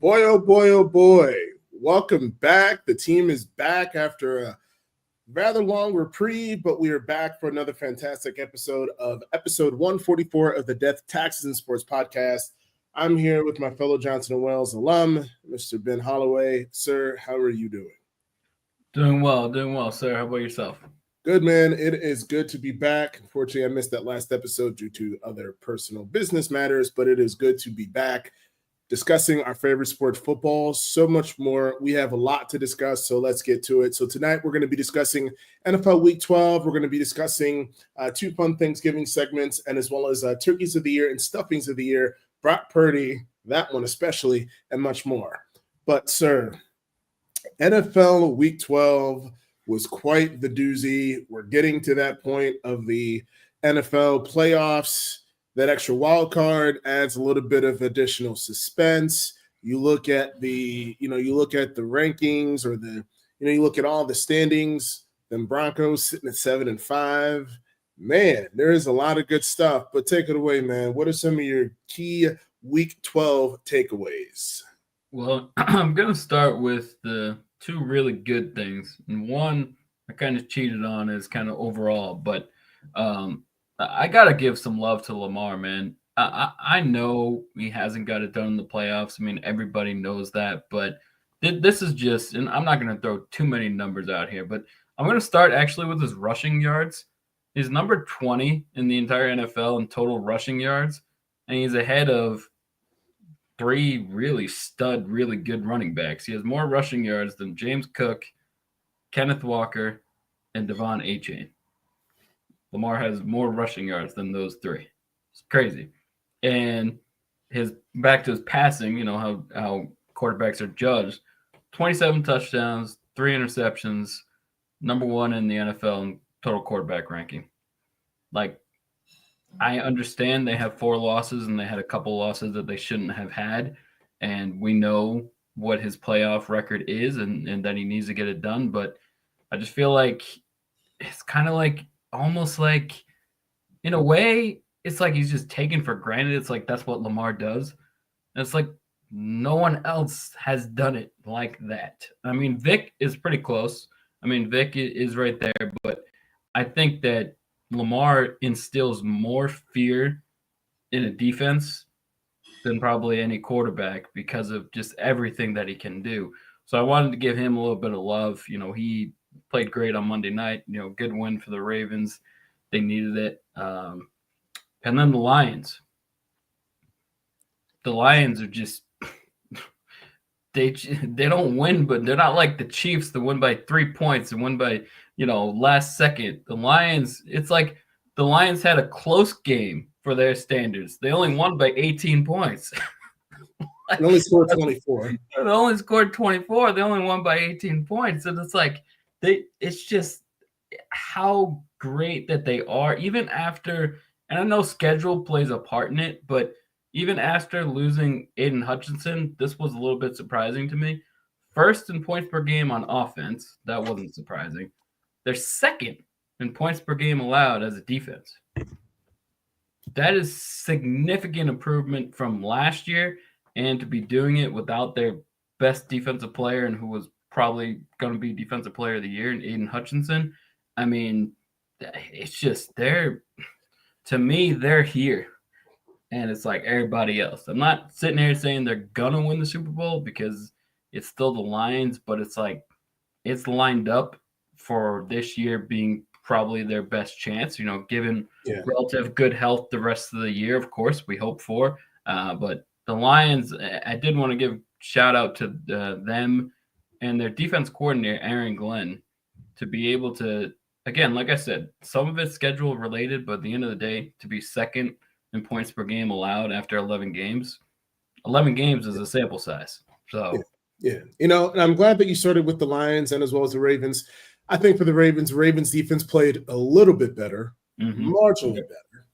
Boy, oh boy, oh boy. Welcome back. The team is back after a rather long reprieve, but we are back for another fantastic episode of episode 144 of the Death, Taxes, and Sports podcast. I'm here with my fellow Johnson & Wales alum, Mr. Ben Holloway. Sir, how are you doing? Doing well, sir. How about yourself? Good, man. It is good to be back. Unfortunately, I missed that last episode due to other personal business matters, but it is good to be back discussing our favorite sport, football, so much more. We have a lot to discuss, so let's get to it. So tonight we're going to be discussing NFL Week 12. We're going to be discussing two fun Thanksgiving segments, and as well as turkeys of the year and stuffings of the year, Brock Purdy, that one especially, and much more. But, sir, NFL Week 12 was quite the doozy. We're getting to that point of the NFL playoffs. That extra wild card adds a little bit of additional suspense. You look at the rankings, or you look at all the standings. Then Broncos sitting at 7-5. Man, there is a lot of good stuff. But take it away, man. What are some of your key Week 12 takeaways? Well, I'm going to start with the two really good things. And one I kind of cheated on is kind of overall, but I got to give some love to Lamar, man. I know he hasn't got it done in the playoffs. I mean, everybody knows that, but this is just, and I'm not going to throw too many numbers out here, but I'm going to start actually with his rushing yards. He's number 20 in the entire NFL in total rushing yards, and he's ahead of three really good running backs. He has more rushing yards than James Cook, Kenneth Walker, and Devon Achane. Lamar has more rushing yards than those three. It's crazy. And back to his passing, you know how quarterbacks are judged. 27 touchdowns, 3 interceptions, number 1 in the NFL in total quarterback ranking. Like, I understand they have 4 losses and they had a couple losses that they shouldn't have had. And we know what his playoff record is and that he needs to get it done. But I just feel like it's kind of like, almost like, in a way, it's like he's just taken for granted. It's like that's what Lamar does. And it's like no one else has done it like that. I mean, Vic is pretty close. I mean, Vic is right there, but I think that Lamar instills more fear in a defense than probably any quarterback because of just everything that he can do. So I wanted to give him a little bit of love. You know, he played great on Monday night. You know, good win for the Ravens. They needed it. And then the Lions. The Lions are just they don't win, but they're not like the Chiefs that win by 3 points and win by, last second. The Lions, it's like the Lions had a close game for their standards. They only won by 18 points. They only scored 24. They only scored 24. They only won by 18 points. And it's like it's just how great that they are, even after, and I know schedule plays a part in it, but even after losing Aiden Hutchinson, this was a little bit surprising to me. First in points per game on offense, that wasn't surprising. They're second in points per game allowed as a defense. That is significant improvement from last year, and to be doing it without their best defensive player and who was probably going to be defensive player of the year in Aiden Hutchinson. I mean, it's just to me, they're here. And it's like everybody else. I'm not sitting here saying they're going to win the Super Bowl because it's still the Lions, but it's like it's lined up for this year being probably their best chance, given relative good health the rest of the year, of course, we hope for. But the Lions, I did want to give shout out to them and their defense coordinator, Aaron Glenn, to be able to, again, like I said, some of it's schedule related, but at the end of the day, to be second in points per game allowed after 11 games. 11 games is a sample size. So, yeah. And I'm glad that you started with the Lions and as well as the Ravens. I think for the Ravens defense played a little bit better, marginally better.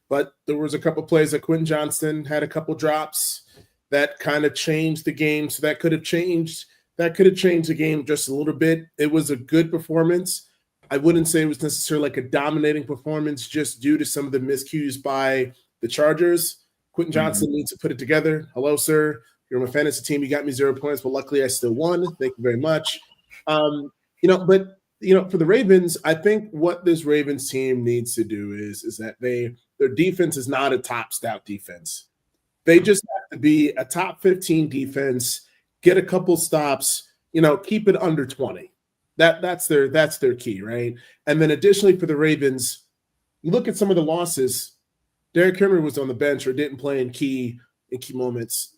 But there was a couple plays that Quentin Johnston had a couple drops that kind of changed the game. So that could have changed the game just a little bit. It was a good performance. I wouldn't say it was necessarily like a dominating performance just due to some of the miscues by the Chargers. Quentin Johnston needs to put it together. Hello, sir. You're my fantasy team. You got me 0 points, but luckily I still won. Thank you very much. But for the Ravens, I think what this Ravens team needs to do is that their defense is not a top stout defense. They just have to be a top 15 defense, get a couple stops, keep it under 20. That's their key, right? And then additionally for the Ravens, you look at some of the losses. Derrick Henry was on the bench or didn't play in key moments.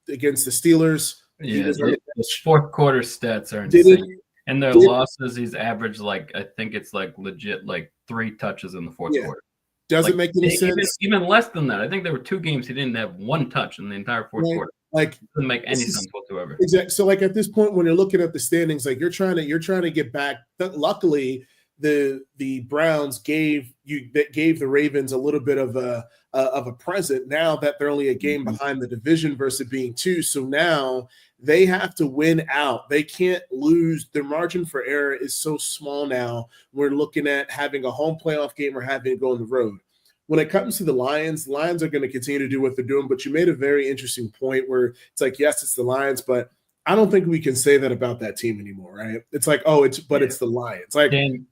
Against the Steelers, he was the fourth quarter stats are insane. And their losses, he's averaged I think it's legit 3 touches in the fourth quarter. Doesn't make any sense. Even less than that. I think there were 2 games he didn't have 1 touch in the entire fourth quarter. Doesn't make any sense whatsoever. Exactly. So at this point, when you're looking at the standings, you're trying to get back. Luckily, the Browns gave the Ravens a little bit of a present now that they're only a game behind the division versus being 2. So now they have to win out. They can't lose. Their margin for error is so small now. We're looking at having a home playoff game or having to go on the road. When it comes to the Lions are going to continue to do what they're doing, but you made a very interesting point where it's yes, it's the Lions, but I don't think we can say that about that team anymore, right? It's it's the Lions.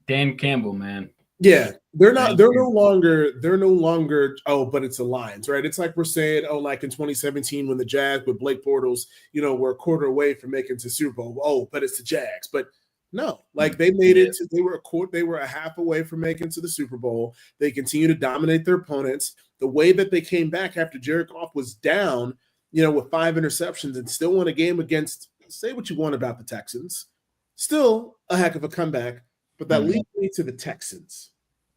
Dan Campbell, man. Yeah, they're no longer, oh, but it's the Lions, right? It's like we're saying, oh, like in 2017 when the Jags with Blake Bortles, were a quarter away from making to Super Bowl. Oh, but it's the Jags. But no, they made it. They were a half away from making to the Super Bowl. They continue to dominate their opponents. The way that they came back after Jared Goff was down, with 5 interceptions and still won a game against, say what you want about the Texans, still a heck of a comeback. But that leads me to the Texans.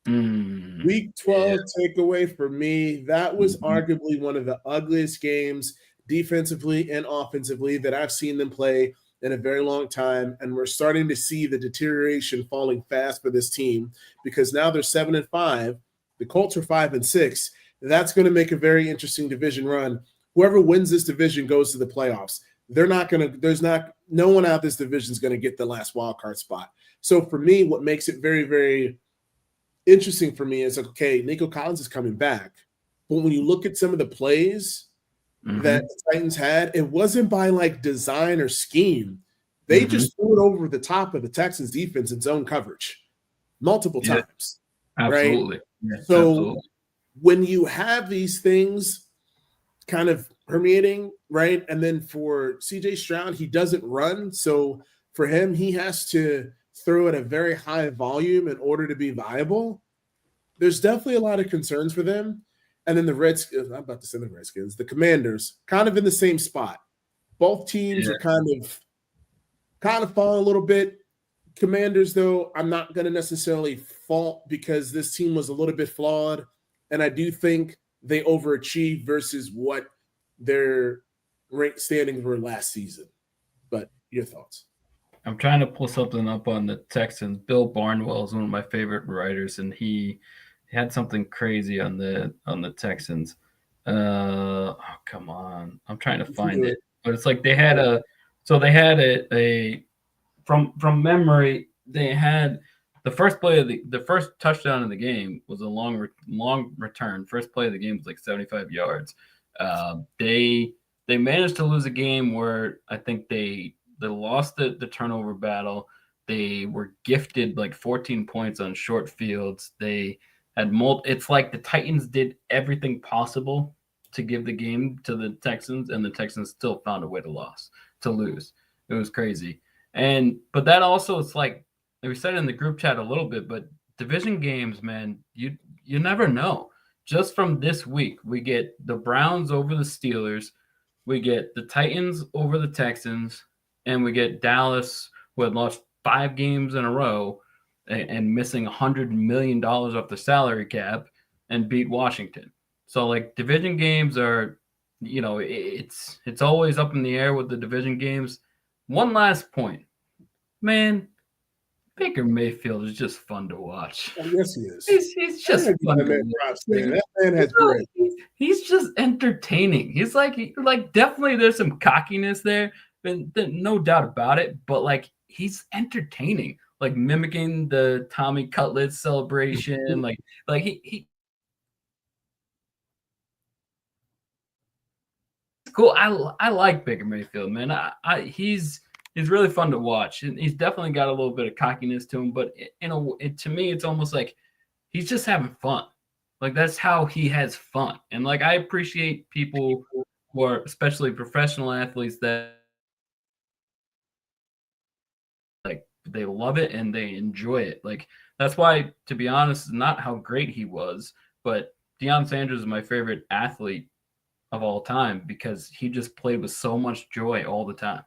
Week 12 takeaway for me, that was arguably one of the ugliest games defensively and offensively that I've seen them play in a very long time. And we're starting to see the deterioration falling fast for this team because now they're 7-5. The Colts are 5-6. That's going to make a very interesting division run. Whoever wins this division goes to the playoffs. No one out this division is going to get the last wild card spot. So for me, what makes it very, very interesting for me is, okay, Nico Collins is coming back. But when you look at some of the plays that the Titans had, it wasn't by design or scheme. They just threw it over the top of the Texans defense in zone coverage multiple times. Absolutely. Right? Yes, so absolutely. When you have these things kind of permeating, right? And then for CJ Stroud, he doesn't run. So for him, he has to throw at a very high volume in order to be viable. There's definitely a lot of concerns for them. And then the Redskins, I'm about to say the Redskins, the Commanders, kind of in the same spot. Both teams are kind of falling a little bit. Commanders, though, I'm not going to necessarily fault because this team was a little bit flawed. And I do think they overachieved versus what their rank standings were last season. But your thoughts? I'm trying to pull something up on the Texans. Bill Barnwell is one of my favorite writers, and he had something crazy on the Texans. Oh, come on. I'm trying to find it. But it's they had a from memory, they had the first play of the first touchdown in the game was a long return. First play of the game was 75 yards. They managed to lose a game where I think they lost the turnover battle. They were gifted 14 points on short fields. They had it's the Titans did everything possible to give the game to the Texans, and the Texans still found a way to lose. It was crazy. But that also, it's we said it in the group chat a little bit, but division games, man, you never know. Just from this week, we get the Browns over the Steelers, we get the Titans over the Texans, and we get Dallas, who had lost 5 games in a row and missing $100 million off the salary cap, and beat Washington. So division games are, it's always up in the air with the division games. One last point, man. Baker Mayfield is just fun to watch. Oh, yes, he is. He's just fun to watch. That man has great. He's just entertaining. He's definitely there's some cockiness there, and no doubt about it. But he's entertaining, mimicking the Tommy Cutlets celebration. he cool. I like Baker Mayfield, man. He's really fun to watch, and he's definitely got a little bit of cockiness to him. But to me, it's almost like he's just having fun. Like that's how he has fun, and like I appreciate people who are, especially professional athletes, that like they love it and they enjoy it. Like that's why, to be honest, not how great he was, but Deion Sanders is my favorite athlete of all time because he just played with so much joy all the time.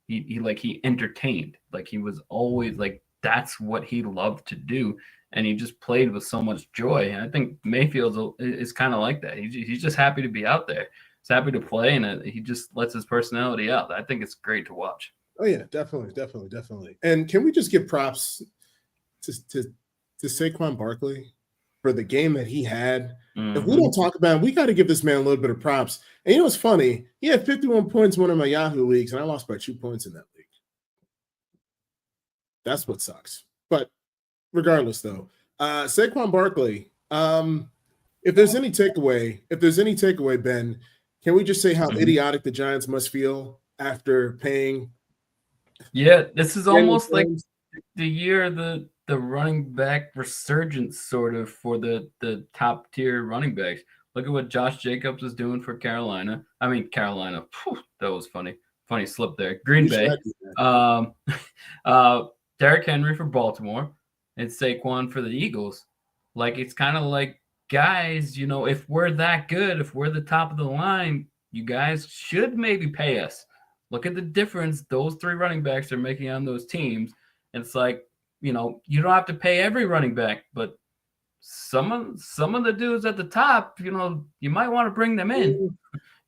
He entertained. Like he was always like that's what he loved to do, and he just played with so much joy. And I think Mayfield is kind of like that. He's just happy to be out there. He's happy to play, and he just lets his personality out. I think it's great to watch. Oh yeah, definitely. And can we just give props to Saquon Barkley for the game that he had? Mm-hmm. If we don't talk about him, we got to give this man a little bit of props. And you know what's funny? He had 51 points in one of my Yahoo leagues, and I lost by 2 points in that league. That's what sucks. But regardless, though, Saquon Barkley. If there's any takeaway, Ben, can we just say how idiotic the Giants must feel after paying? Yeah, this is almost like the year the running back resurgence sort of for the top tier running backs. Look at what Josh Jacobs is doing for Carolina. I mean, Carolina. Whew, that was funny. Funny slip there. Green Bay. Derrick Henry for Baltimore and Saquon for the Eagles. Like it's kind of like, guys, you know, if we're that good, if we're the top of the line, you guys should maybe pay us. Look at the difference those three running backs are making on those teams. And it's like, you know, you don't have to pay every running back, but some of the dudes at the top, you know, you might want to bring them in. You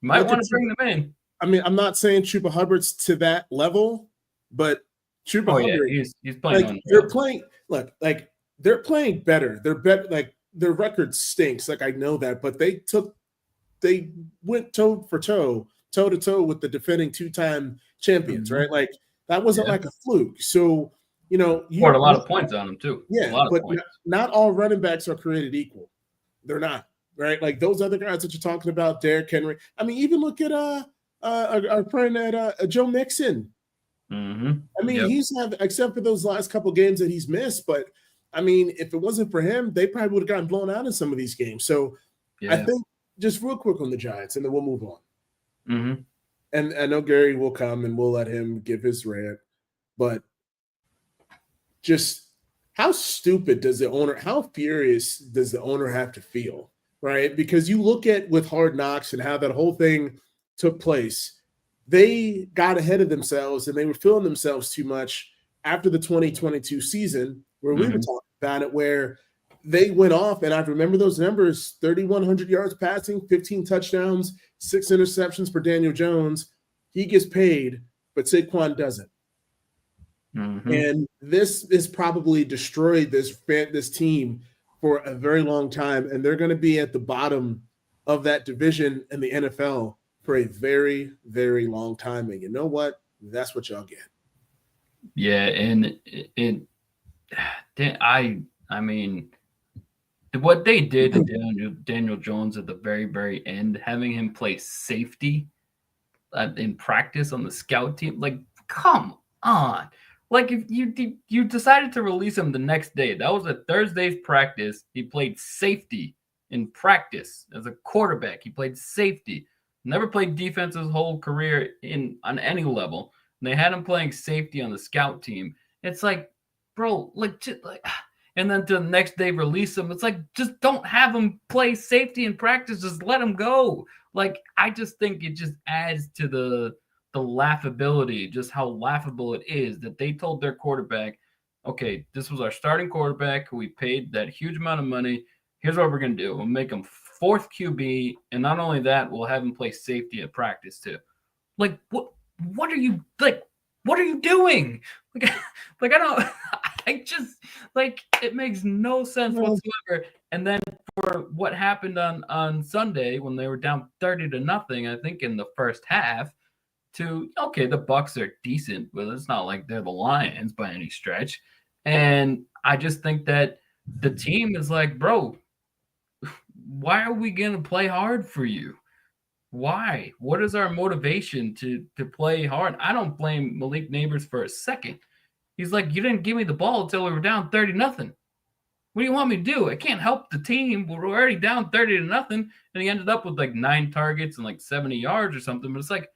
might want to bring them in. I mean, I'm not saying Chuba Hubbard's to that level, but Chuba Hubbard, he's playing. Like they're playing. Look, like they're playing better. They're better. Like their record stinks. Like I know that, but they went toe to toe with the defending 2-time champions, right? Like that wasn't like a fluke. So you know, you scored a lot of points on them too. Yeah, but not all running backs are created equal. They're not, right? Like those other guys that you're talking about, Derrick Henry. I mean, even look at our friend at Joe Mixon. Mm-hmm. I mean, he's had, except for those last couple games that he's missed, but I mean, if it wasn't for him, they probably would have gotten blown out in some of these games. So I think just real quick on the Giants, and then we'll move on. Mm-hmm. And I know Gary will come and we'll let him give his rant, but just how stupid does the owner, how furious does the owner have to feel, right? Because you look at with Hard Knocks and how that whole thing took place. They got ahead of themselves and they were feeling themselves too much after the 2022 season where we were talking about it, where they went off. And I remember those numbers, 3,100 yards passing, 15 touchdowns, 6 interceptions for Daniel Jones. He gets paid, but Saquon doesn't. And this has probably destroyed this team for a very long time. And they're going to be at the bottom of that division in the NFL for a very, very long time. And you know what? That's what y'all get. Yeah. And I mean, what they did to Daniel Jones at the very, very end, having him play safety in practice on the scout team, like, come on. Like if you decided to release him the next day, that was a Thursday's practice. He played safety in practice as a quarterback. He played safety. Never played defense his whole career on any level. And they had him playing safety on the scout team. It's like, bro, and then to the next day release him. It's like, just don't have him play safety in practice. Just let him go. Like I just think it just adds to the laughability, just how laughable it is that they told their quarterback, okay, this was our starting quarterback who we paid that huge amount of money. Here's what we're going to do. We'll make him fourth QB. And not only that, we'll have him play safety at practice too. Like, what are you doing? I just it makes no sense whatsoever. And then for what happened on Sunday when they were down 30-0, I think in the first half, the Bucs are decent, but it's not like they're the Lions by any stretch. And I just think that the team is like, bro, why are we going to play hard for you? Why? What is our motivation to play hard? I don't blame Malik Neighbors for a second. He's like, you didn't give me the ball until we were down 30-0. What do you want me to do? I can't help the team. We're already down 30-0. And he ended up with like 9 targets and like 70 yards or something. But it's like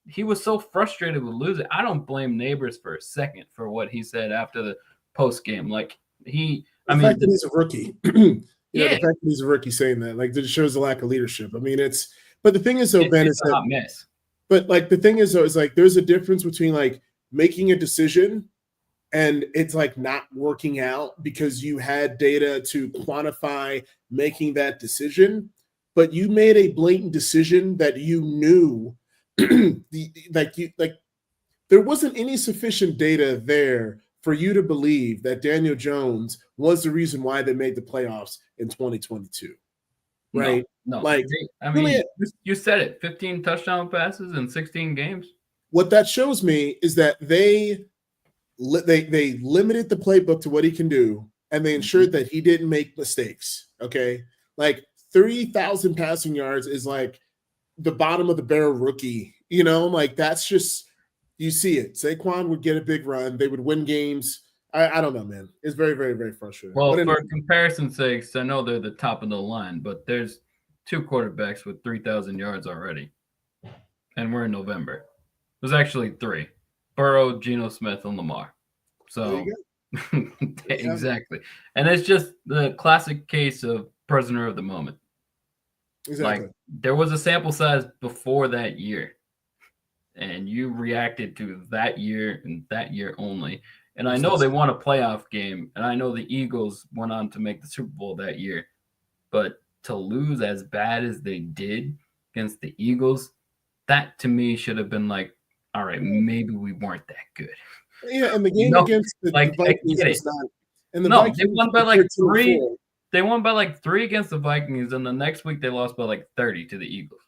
he was so frustrated with losing. I don't blame Neighbors for a second for what he said after the post game. Like the fact that he's a rookie, yeah, the fact that he's a rookie saying that, like, it shows a lack of leadership. I mean, but the thing is, though, Ben, it's is a hot mess. But like the thing is, though, is like there's a difference between like making a decision and it's like not working out because you had data to quantify making that decision, but you made a blatant decision that you knew there wasn't any sufficient data there for you to believe that Daniel Jones was the reason why they made the playoffs in 2022. Right? No. Like, I mean, really, you said it, 15 touchdown passes in 16 games. What that shows me is that they limited the playbook to what he can do, and they ensured that he didn't make mistakes. Okay, like 3,000 passing yards is like the bottom of the barrel rookie. Like that's just, you see it. Saquon would get a big run, they would win games. I don't know, man. It's very, very, very frustrating. Well, for comparison's sakes, I know they're the top of the line, but there's 2 quarterbacks with 3,000 yards already, and we're in November. There's actually 3. Burrow, Geno Smith, and Lamar. So exactly. And it's just the classic case of prisoner of the moment. Exactly. Like there was a sample size before that year, and you reacted to that year and that year only. And I know they won a playoff game, and I know the Eagles went on to make the Super Bowl that year. But to lose as bad as they did against the Eagles, that to me should have been like, all right, maybe we weren't that good. Yeah, and the game against the Vikings was not. And Vikings, they won by like 3. They won by like 3 against the Vikings, and the next week they lost by like 30 to the Eagles.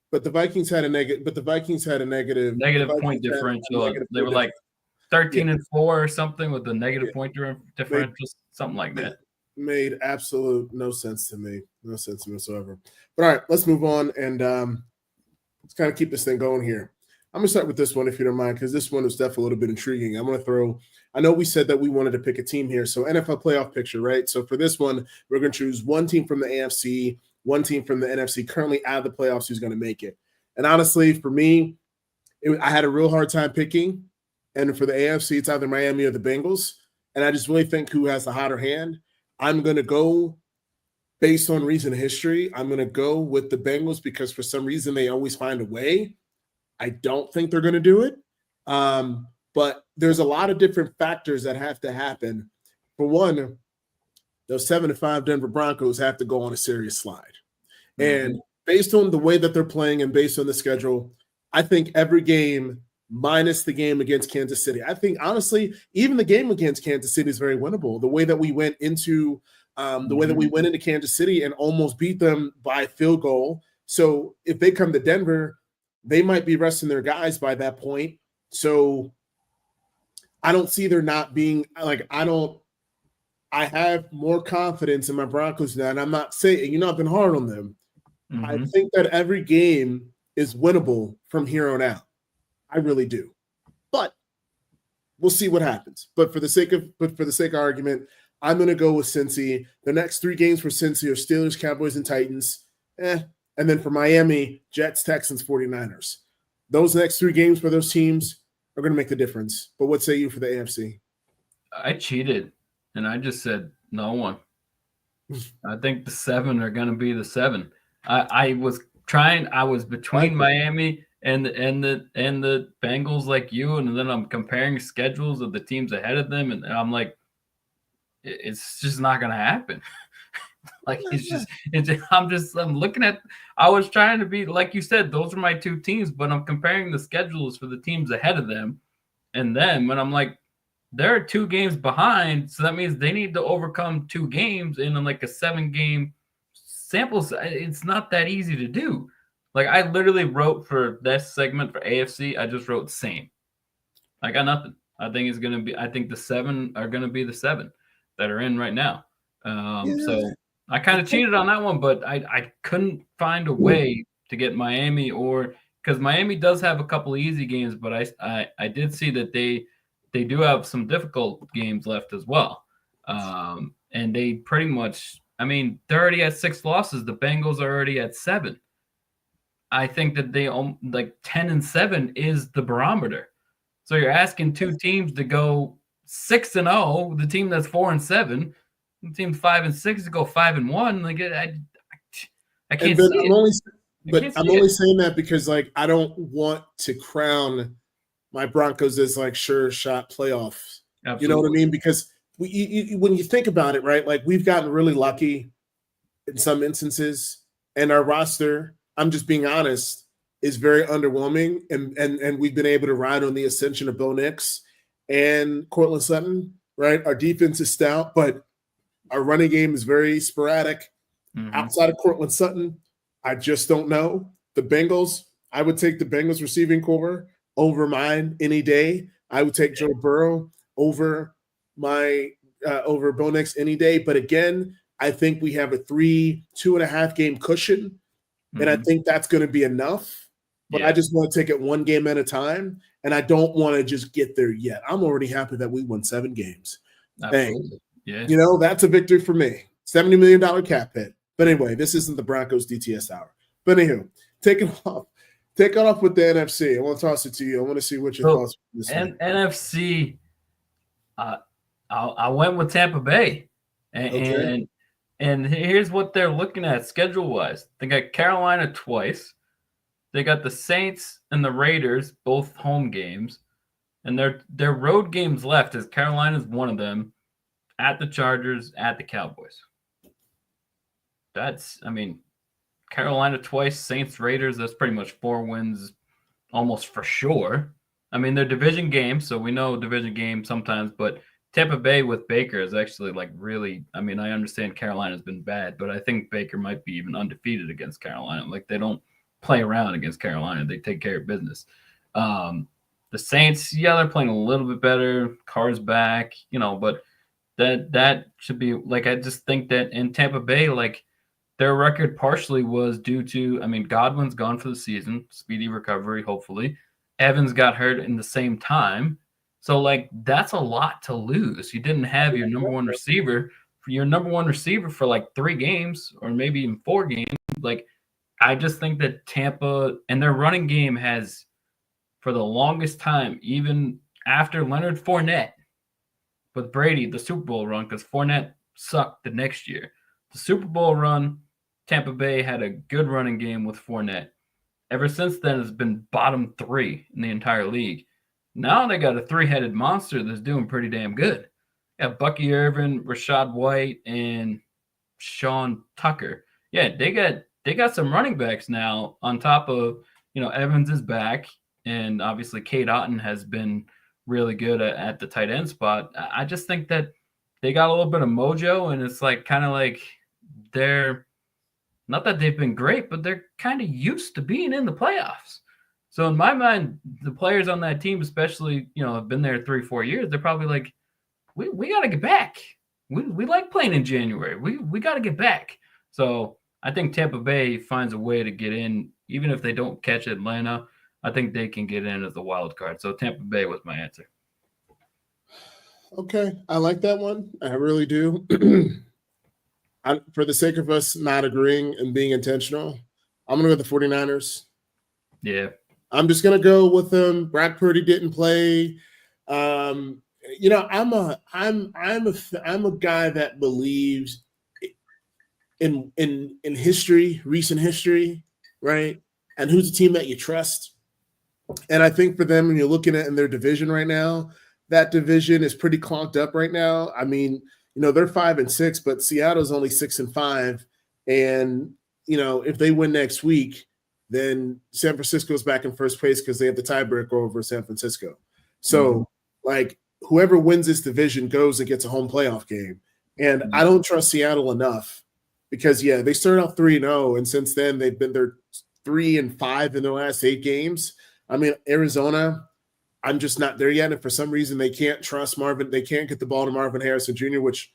But the Vikings had a negative. Point differential. They were like 13-4 or something with a negative point differential, something like that. Made absolute no sense to me. No sense whatsoever. But all right, let's move on and let's kind of keep this thing going here. I'm going to start with this one, if you don't mind, because this one is definitely a little bit intriguing. I'm going to throw – I know we said that we wanted to pick a team here. So NFL playoff picture, right? So for this one, we're going to choose one team from the AFC, one team from the NFC currently out of the playoffs who's going to make it. And honestly, for me, I had a real hard time picking. And for the AFC, it's either Miami or the Bengals. And I just really think who has the hotter hand. I'm going to go based on recent history. I'm going to go with the Bengals because for some reason they always find a way. I don't think they're going to do it. But there's a lot of different factors that have to happen. For one, those 7-5 Denver Broncos have to go on a serious slide. Mm-hmm. And based on the way that they're playing and based on the schedule, I think every game minus the game against Kansas City. I think, honestly, even the game against Kansas City is very winnable. The way that we went into Kansas City and almost beat them by field goal. So if they come to Denver, they might be resting their guys by that point. So I don't see there not being like, I have more confidence in my Broncos now. And I'm not saying, I've been hard on them. Mm-hmm. I think that every game is winnable from here on out. I really do. But we'll see what happens. But for the sake of argument, I'm going to go with Cincy. The next 3 games for Cincy are Steelers, Cowboys, and Titans. And then for Miami, Jets, Texans, 49ers. Those next 3 games for those teams are going to make the difference. But what say you for the AFC? I cheated, and I just said no one. I think the 7 are going to be the 7. I was between Miami and the Bengals like you, and then I'm comparing schedules of the teams ahead of them, and I'm like, it's just not going to happen. I'm looking at, I was trying to be, like you said, those are my 2 teams, but I'm comparing the schedules for the teams ahead of them. And then when I'm like, they're 2 games behind. So that means they need to overcome 2 games in like a 7-game sample. It's not that easy to do. Like I literally wrote for this segment for AFC. I just wrote same. I got nothing. I think the 7 are going to be the 7 that are in right now. So I kind of cheated on that one, but I couldn't find a way to get Miami, or because Miami does have a couple of easy games, but I did see that they do have some difficult games left as well. And they pretty much, I mean, they're already at 6 losses. The Bengals are already at 7. I think that they like 10-7 is the barometer. So you're asking two teams to go 6-0, the team that's 4-7, the team 5-6 to go 5-1. Like I can't see it. I'm only saying that because like I don't want to crown my Broncos as like sure shot playoffs. Absolutely. You know what I mean? Because when you think about it, right? Like we've gotten really lucky in some instances, and our roster, I'm just being honest, is very underwhelming, and we've been able to ride on the ascension of Bo Nix and Cortland Sutton, right? Our defense is stout, but our running game is very sporadic. Mm-hmm. Outside of Cortland Sutton, I just don't know. The Bengals, I would take the Bengals receiving core over mine any day. I would take Joe Burrow over Bo Nix any day. But again, I think we have a 2.5 game cushion, and I think that's going to be enough. But I just want to take it one game at a time, and I don't want to just get there yet. I'm already happy that we won 7 games. Absolutely. Yeah. You know, that's a victory for me. $70 million cap hit. But anyway, this isn't the Broncos DTS hour. But anywho, take it off with the NFC. I want to toss it to you. I want to see what your thoughts are this week. NFC, I went with Tampa Bay. And here's what they're looking at schedule-wise. They got Carolina twice. They got the Saints and the Raiders, both home games. And their road games left is Carolina's one of them, at the Chargers, at the Cowboys. Carolina twice, Saints, Raiders, that's pretty much 4 wins almost for sure. I mean, they're division games, so we know division games sometimes, but Tampa Bay with Baker is actually like really, I mean, I understand Carolina's been bad, but I think Baker might be even undefeated against Carolina. Like they don't play around against Carolina. They take care of business. The Saints, they're playing a little bit better. Carr's back, but that should be like, I just think that in Tampa Bay, like their record partially was due to, Godwin's gone for the season, speedy recovery, hopefully. Evans got hurt in the same time. So like, that's a lot to lose. You didn't have your number one receiver for like 3 games or maybe even 4 games. Like, I just think that Tampa and their running game has, for the longest time, even after Leonard Fournette with Brady, the Super Bowl run, because Fournette sucked the next year. The Super Bowl run, Tampa Bay had a good running game with Fournette. Ever since then, it's been bottom 3 in the entire league. Now they got a 3-headed monster that's doing pretty damn good. Yeah, Bucky Irvin, Rashad White, and Sean Tucker. Yeah, they got some running backs now on top of, Evans is back, and obviously Cade Otton has been really good at the tight end spot. I just think that they got a little bit of mojo, and it's like kind of like they're not that they've been great, but they're kind of used to being in the playoffs. So in my mind, the players on that team, especially, have been there 3-4 years. They're probably like, we got to get back. We like playing in January. We got to get back. So I think Tampa Bay finds a way to get in, even if they don't catch Atlanta. I think they can get in as a wild card. So Tampa Bay was my answer. Okay, I like that one. I really do. For the sake of us not agreeing and being intentional, I'm going to go with the 49ers. Yeah. I'm just going to go with them. Brock Purdy didn't play. I'm a guy that believes in history, recent history, right? And who's the team that you trust? And I think for them, when you're looking at in their division right now, that division is pretty clogged up right now. I mean, they're 5-6, but Seattle's only 6-5. And, if they win next week, then San Francisco's back in first place because they have the tiebreaker over San Francisco. So, like, whoever wins this division goes and gets a home playoff game. And I don't trust Seattle enough because, they started off 3-0, and since then they've been there 3-5 in their last 8 games. I mean, Arizona, I'm just not there yet. And for some reason, they can't trust Marvin. They can't get the ball to Marvin Harrison Jr., which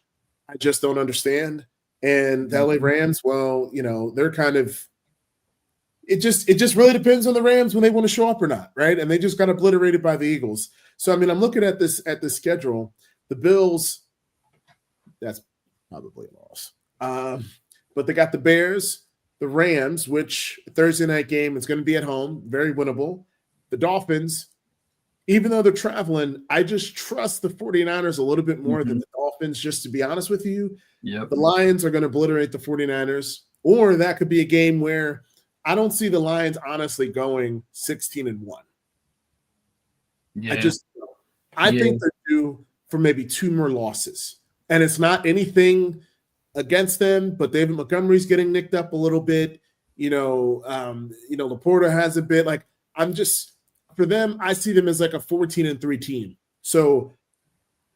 I just don't understand. And the LA Rams, well, they're kind of, it just really depends on the Rams when they want to show up or not, right? And they just got obliterated by the Eagles. So I mean, I'm looking at this schedule. The Bills, that's probably a loss. But they got the Bears, the Rams, which Thursday night game is going to be at home, very winnable. The Dolphins, even though they're traveling, I just trust the 49ers a little bit more than the Dolphins, just to be honest with you. Yep. The Lions are going to obliterate the 49ers, or that could be a game where I don't see the Lions honestly going 16-1. Yeah. I think they're due for maybe 2 more losses. And it's not anything against them, but David Montgomery's getting nicked up a little bit. Laporta has a bit. Like, for them, I see them as like a 14-3 team. So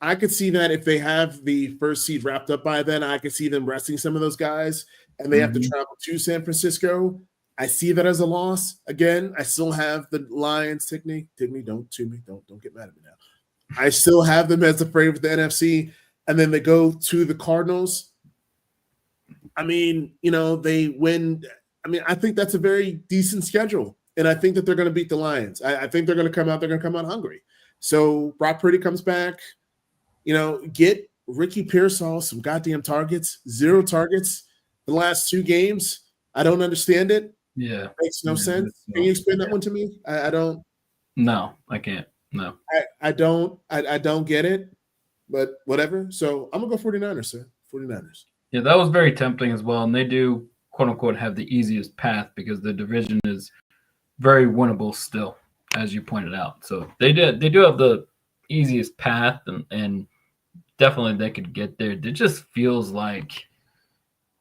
I could see that if they have the first seed wrapped up by then, I could see them resting some of those guys, and they have to travel to San Francisco. I see that as a loss. Again, I still have the Lions. Tigney, don't sue me. Don't get mad at me now. I still have them as the favorite of the NFC, and then they go to the Cardinals. I mean, they win. I mean, I think that's a very decent schedule, and I think that they're going to beat the Lions. I think they're going to come out. They're going to come out hungry. So Brock Purdy comes back. Get Ricky Pearsall some goddamn targets. 0 targets the last 2 games. I don't understand it. Yeah. Makes no sense. Can you explain that one to me? I don't. No, I can't. No. I don't get it, but whatever. So I'm going to go 49ers, sir. 49ers. Yeah, that was very tempting as well. And they do, quote unquote, have the easiest path because the division is very winnable still, as you pointed out. So they do have the easiest path, and definitely they could get there. It just feels like,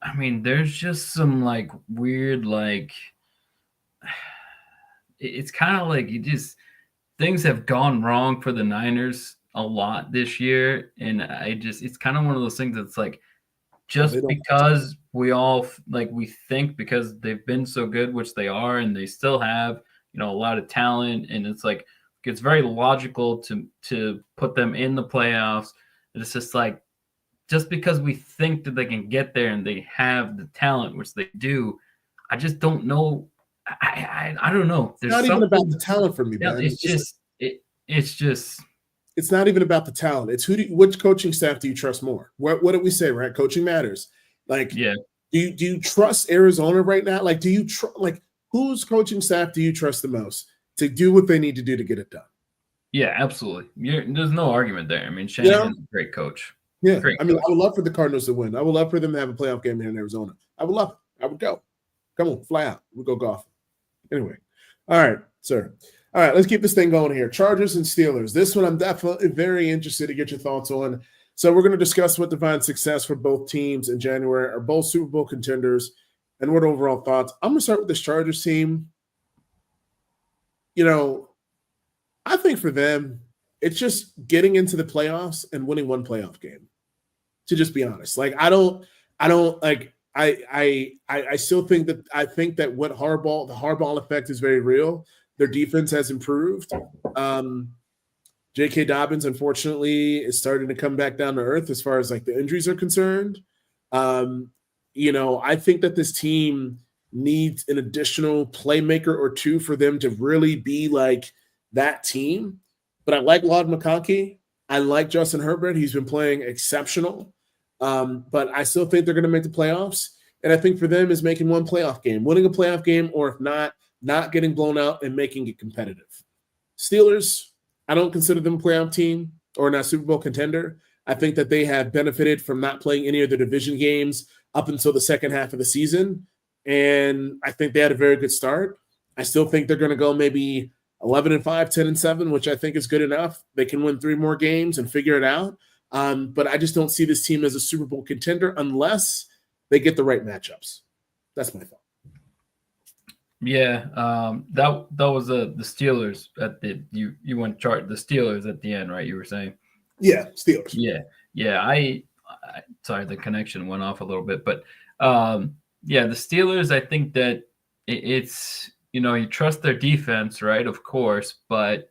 I mean, there's just some like weird, like, it's kind of like things have gone wrong for the Niners a lot this year. And it's kind of one of those things that's like, just because we all we think because they've been so good, which they are, and they still have, a lot of talent. And it's like, it's very logical to put them in the playoffs. It's just like, just because we think that they can get there and they have the talent, which they do, I just don't know. I don't know. It's not even about the talent for me, man. Man. It's just. It's not even about the talent. It's which coaching staff do you trust more? What did we say, right? Coaching matters. Like, yeah. Do you trust Arizona right now? Like, whose coaching staff do you trust the most to do what they need to do to get it done? Yeah, absolutely. There's no argument there. I mean, Shanahan's a great coach. Yeah, I would love for the Cardinals to win. I would love for them to have a playoff game here in Arizona. I would love it. I would go. Come on, fly out. We'll go golf. Anyway. All right, sir. All right, let's keep this thing going here. Chargers and Steelers. This one I'm definitely very interested to get your thoughts on. So we're going to discuss what defines success for both teams in January. Are both Super Bowl contenders? And what overall thoughts? I'm going to start with this Chargers team. I think for them, it's just getting into the playoffs and winning one playoff game. To just be honest, like I still think that what the Harbaugh effect is very real. Their defense has improved. J.K. Dobbins, unfortunately, is starting to come back down to earth as far as like the injuries are concerned. I think that this team needs an additional playmaker or two for them to really be like that team. But I like Laud McConkey. I like Justin Herbert. He's been playing exceptional. But I still think they're going to make the playoffs. And I think for them is making one playoff game, winning a playoff game, or if not getting blown out and making it competitive. Steelers, I don't consider them a playoff team or not Super Bowl contender. I think that they have benefited from not playing any of the division games up until the second half of the season. And I think they had a very good start. I still think they're going to go maybe 11-5, 10-7, which I think is good enough. They can win 3 more games and figure it out. But I just don't see this team as a Super Bowl contender unless they get the right matchups. That's my thought. Yeah, that was the Steelers at the you went chart the Steelers at the end, right? You were saying. Yeah, Steelers. Yeah. I sorry, the connection went off a little bit, but the Steelers. I think that it's you trust their defense, right? Of course, but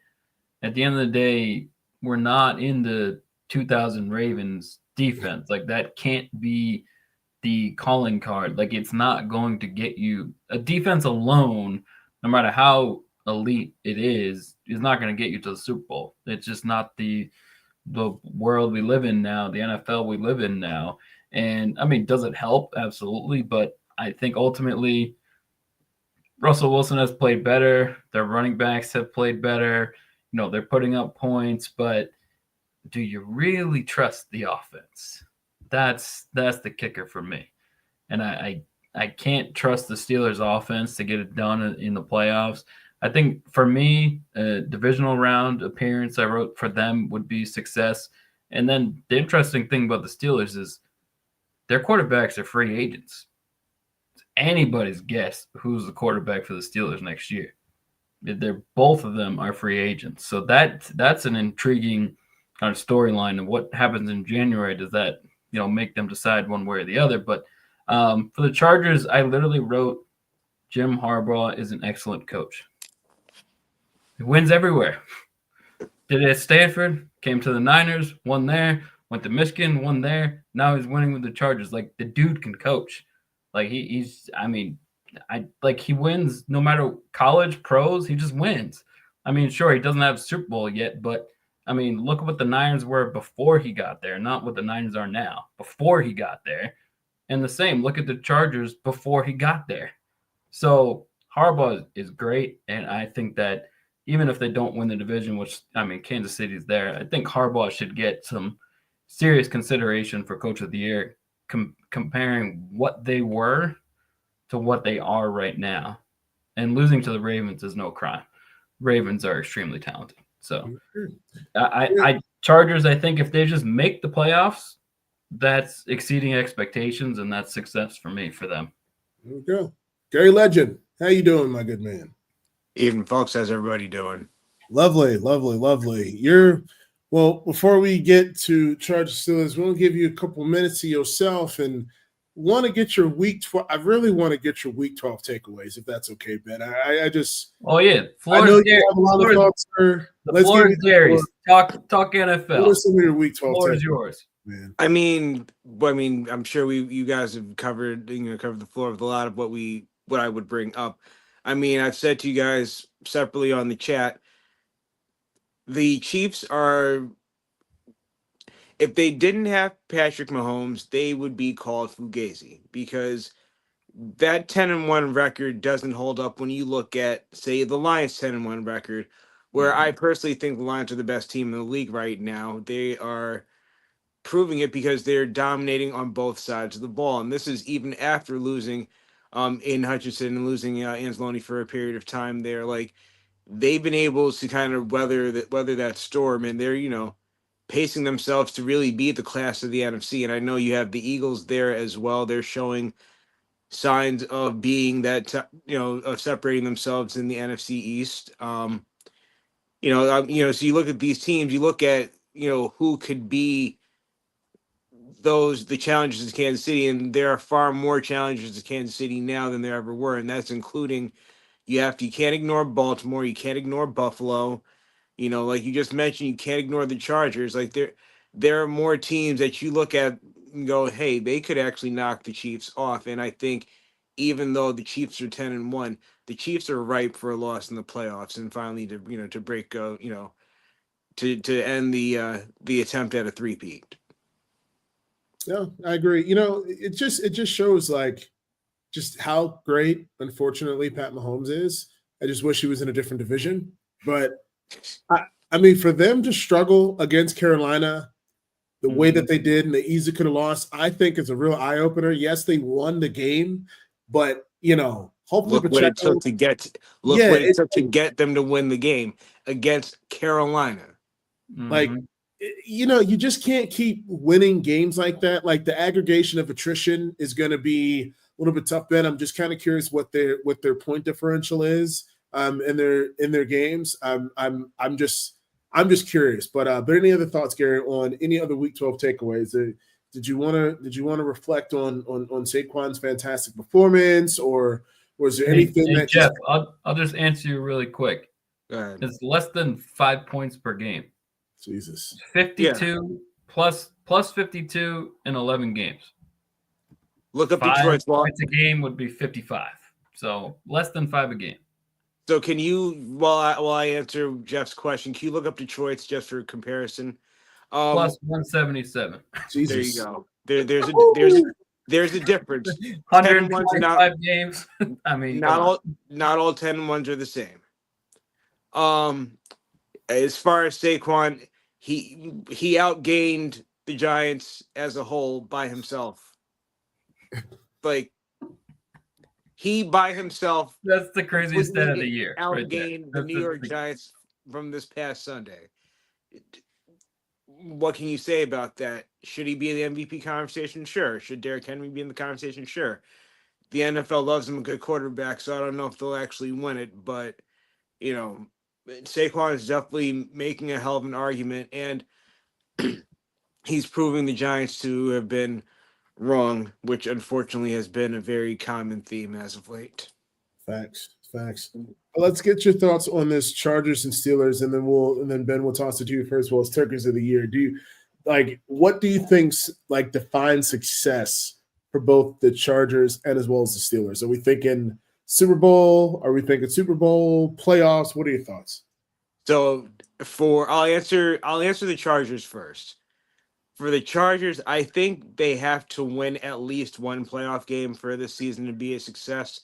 at the end of the day, we're not in the 2000 Ravens defense. Like that can't be the calling card. Like, it's not going to get you a defense alone, no matter how elite it is not going to get you to the Super Bowl. It's just not the world we live in now, the NFL we live in now. And I mean, does it help? Absolutely. But I think ultimately Russell Wilson has played better. Their running backs have played better. They're putting up points, but do you really trust the offense? That's the kicker for me. And I can't trust the Steelers offense to get it done in the playoffs. I think for me, a divisional round appearance I wrote for them would be success. And then the interesting thing about the Steelers is their quarterbacks are free agents. It's anybody's guess who's the quarterback for the Steelers next year. They're both of them are free agents. So that's an intriguing kind of storyline of what happens in January. Does that make them decide one way or the other? But for the Chargers, I literally wrote Jim Harbaugh is an excellent coach. He wins everywhere. Did it at Stanford, came to the Niners, won there, went to Michigan, won there. Now he's winning with the Chargers. Like, the dude can coach. Like, he wins no matter college, pros, he just wins. I mean, sure, he doesn't have a Super Bowl yet, but I mean, look at what the Niners were before he got there, not what the Niners are now, before he got there. And the same, look at the Chargers before he got there. So Harbaugh is great, and I think that even if they don't win the division, which, I mean, Kansas City's there, I think Harbaugh should get some serious consideration for Coach of the Year, comparing what they were to what they are right now. And losing to the Ravens is no crime. Ravens are extremely talented. So Chargers, I think if they just make the playoffs, that's exceeding expectations, and that's success for me for them. There we go. Gary Legend, how you doing, my good man? Evening, folks. How's everybody doing? Lovely, lovely, lovely. Well, before we get to Chargers Steelers, we'll give you a couple minutes to yourself and want to get your week 12. I really want to get your week 12 takeaways, if that's okay, Ben. I just. Oh yeah, I know you have a lot of thoughts, sir. The floor is Gary's. Talk NFL. What are some of your week 12 floor is yours, man? I mean, I'm sure you guys have covered the floor with a lot of what I would bring up. I mean, I've said to you guys separately on the chat, the Chiefs are. If they didn't have Patrick Mahomes, they would be called Fugazi, because that 10-1 record doesn't hold up when you look at, say, the Lions 10-1 record, where I personally think the Lions are the best team in the league right now. They are proving it because they're dominating on both sides of the ball. And this is even after losing in Hutchinson and losing Anzalone for a period of time there. Like, they've been able to kind of weather that storm, and they're, pacing themselves to really be the class of the NFC. And I know you have the Eagles there as well. They're showing signs of being that, of separating themselves in the NFC East. So you look at these teams, you look at, who could be the challenges in Kansas City, and there are far more challenges in Kansas City now than there ever were. And that's including, you can't ignore Baltimore. You can't ignore Buffalo. Like you just mentioned, you can't ignore the Chargers. Like, there are more teams that you look at and go, hey, they could actually knock the Chiefs off. And I think even though the Chiefs are 10-1, the Chiefs are ripe for a loss in the playoffs, and finally to break to end the attempt at a three-peat. Yeah, I agree. It just shows like just how great, unfortunately, Pat Mahomes is. I just wish he was in a different division. But I mean, for them to struggle against Carolina the way that they did and they easily could have lost, I think is a real eye opener. Yes, they won the game, but hopefully look what it took to get them to win the game against Carolina. Like, you just can't keep winning games like that. Like, the aggregation of attrition is going to be a little bit tough. Ben, I'm just kind of curious what their point differential is in their games. I'm just curious. But any other thoughts, Gary, on any other Week 12 takeaways? Did you want to reflect on Saquon's fantastic performance, or was there anything that Jeff? I'll just answer you really quick. It's less than 5 points per game. Jesus. 52 plus 52 in 11 games. Look up 5 Detroit's loss. points a game would be 55. So less than 5 a game. So can you, while I answer Jeff's question, can you look up Detroit's just for comparison? Plus 177. There you Jesus. go. There's a difference. 125 games. I mean, not all 10-1s are the same. As far as Saquon, he outgained the Giants as a whole by himself. Like he by himself. That's the craziest stat of the year. Outgained Right the New York Giants from this past Sunday. What can you say about that? Should he be in the MVP conversation? Sure. Should Derrick Henry be in the conversation? Sure. The NFL loves him a good quarterback, so I don't know if they'll actually win it, but you know, Saquon is definitely making a hell of an argument, and he's proving the Giants to have been wrong, which unfortunately has been a very common theme as of late. Facts. Well, let's get your thoughts on this Chargers and Steelers, and then Ben, we'll toss it to you first. Well, as Turkeys of the Year, what do you think defines success for both the Chargers and as well as the Steelers? Are we thinking Super Bowl? Are we thinking Super Bowl playoffs? What are your thoughts? So I'll answer the Chargers first. For the Chargers, I think they have to win at least one playoff game for this season to be a success.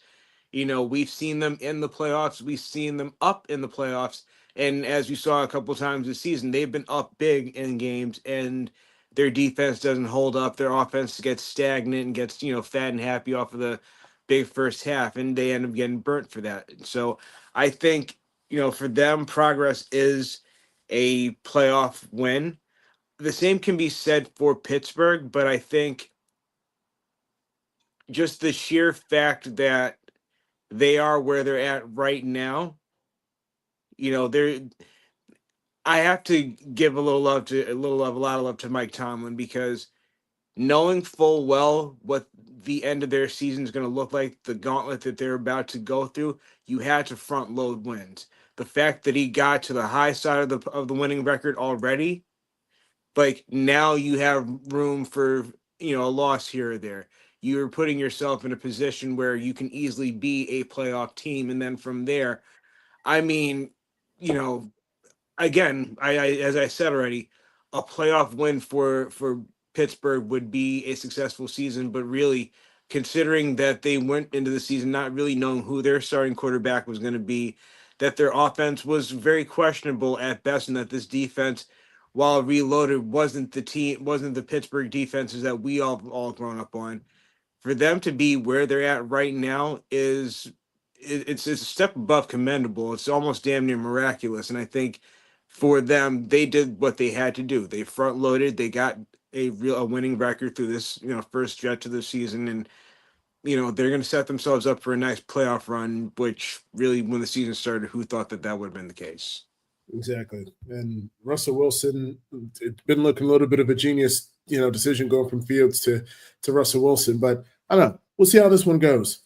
We've seen them in the playoffs. We've seen them up in the playoffs. And as we saw a couple times this season, they've been up big in games and their defense doesn't hold up. Their offense gets stagnant and gets, fat and happy off of the big first half. And they end up getting burnt for that. So I think, for them, progress is a playoff win. The same can be said for Pittsburgh, but I think just the sheer fact that they are where they're at right now, I have to give a lot of love to Mike Tomlin, because knowing full well what the end of their season is going to look like, the gauntlet that they're about to go through, you had to front load wins. The fact that he got to the high side of the winning record already, like now you have room for, a loss here or there. You're putting yourself in a position where you can easily be a playoff team. And then from there, I mean, again, I as I said already, a playoff win for Pittsburgh would be a successful season. But really, considering that they went into the season not really knowing who their starting quarterback was going to be, that their offense was very questionable at best, and that this defense, while reloaded, wasn't the Pittsburgh defenses that we all grown up on. For them to be where they're at right now it's a step above commendable. It's almost damn near miraculous. And I think for them, they did what they had to do. They front loaded. They got a winning record through this, first stretch of the season. And, they're going to set themselves up for a nice playoff run, which really, when the season started, who thought that would have been the case? Exactly. And Russell Wilson, it's been looking a little bit of a genius, decision going from Fields to Russell Wilson. But I don't know. We'll see how this one goes.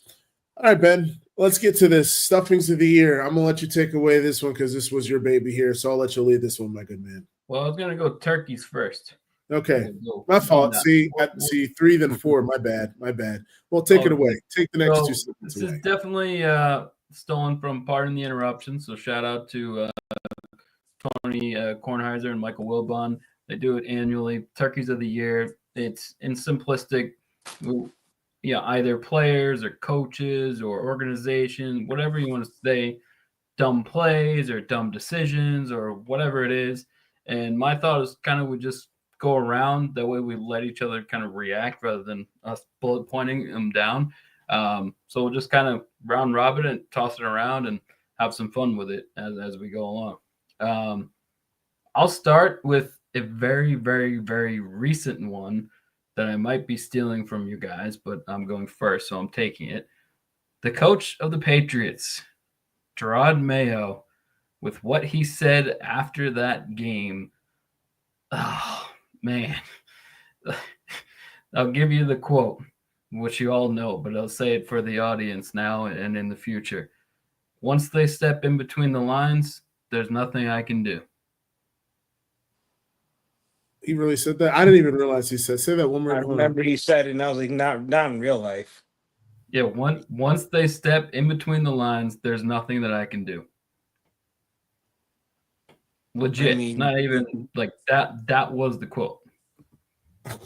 All right, Ben, let's get to this stuffings of the year. I'm going to let you take away this one because this was your baby here. So I'll let you lead this one, my good man. Well, I was going to go turkeys first. Okay. My fault. See, 3 then 4. My bad. Well, take it away. Take the next 2 seconds this away. This is definitely stolen from Pardon the Interruption. So shout out to Tony Kornheiser and Michael Wilbon. They do it annually. Turkeys of the year. It's in simplistic, either players or coaches or organization, whatever you want to say, dumb plays or dumb decisions or whatever it is. And my thought is kind of we just go around. That way we let each other kind of react rather than us bullet pointing them down. So we'll just kind of round robin and toss it around and have some fun with it as we go along. I'll start with a very, very, very recent one that I might be stealing from you guys, but I'm going first, so I'm taking it. The coach of the Patriots, Gerard Mayo, with what he said after that game. Oh, man. I'll give you the quote, which you all know, but I'll say it for the audience now and in the future. Once they step in between the lines, there's nothing I can do. He really said that? I didn't even realize he said. Say that one more I time. remember he said it, and I was like, not in real life. Yeah, once they step in between the lines, there's nothing that I can do. Legit, I mean, not even like that. That was the quote.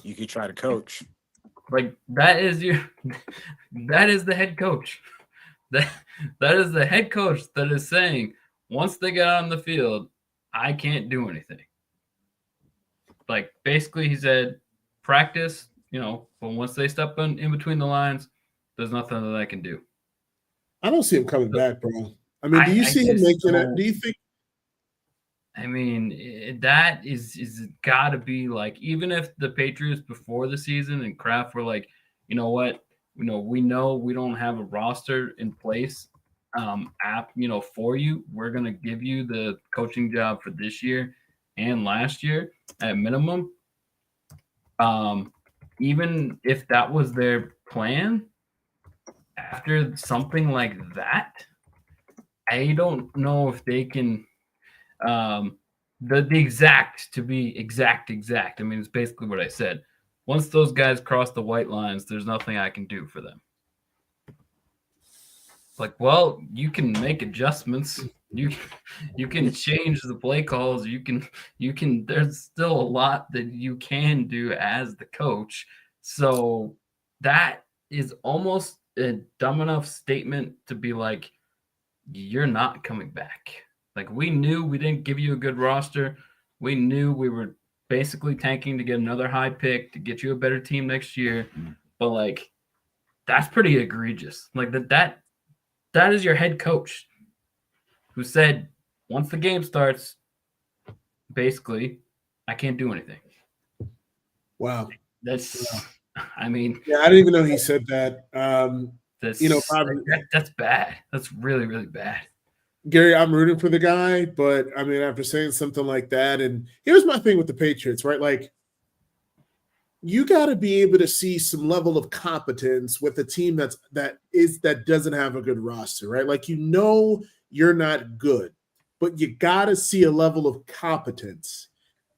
You could try to coach. Like that is that is the head coach. That is the head coach that is saying once they get on the field, I can't do anything. Like basically, he said, practice, but once they step in between the lines, there's nothing that I can do. I don't see him coming back, bro. I mean, do you see him making it? Do you think? I mean, that is got to be like, even if the Patriots before the season and Kraft were like, you know what, we know we don't have a roster in place, for you. We're gonna give you the coaching job for this year and last year at minimum. Even if that was their plan, after something like that, I don't know if they can. The exact, to be exact. I mean, it's basically what I said. Once those guys cross the white lines, there's nothing I can do for them. Like, well, you can make adjustments. You can change the play calls. You can. There's still a lot that you can do as the coach. So that is almost a dumb enough statement to be like, you're not coming back. Like, we knew we didn't give you a good roster. We knew we were basically tanking to get another high pick to get you a better team next year. But like, that's pretty egregious. Like that is your head coach who said once the game starts, basically, I can't do anything. Wow. I mean, yeah, I didn't even know he said that. That's bad. That's really, really bad. Gary, I'm rooting for the guy, but I mean, after saying something like that, and here's my thing with the Patriots, right? Like, you got to be able to see some level of competence with a team that doesn't have a good roster, right? Like, you're not good, but you got to see a level of competence,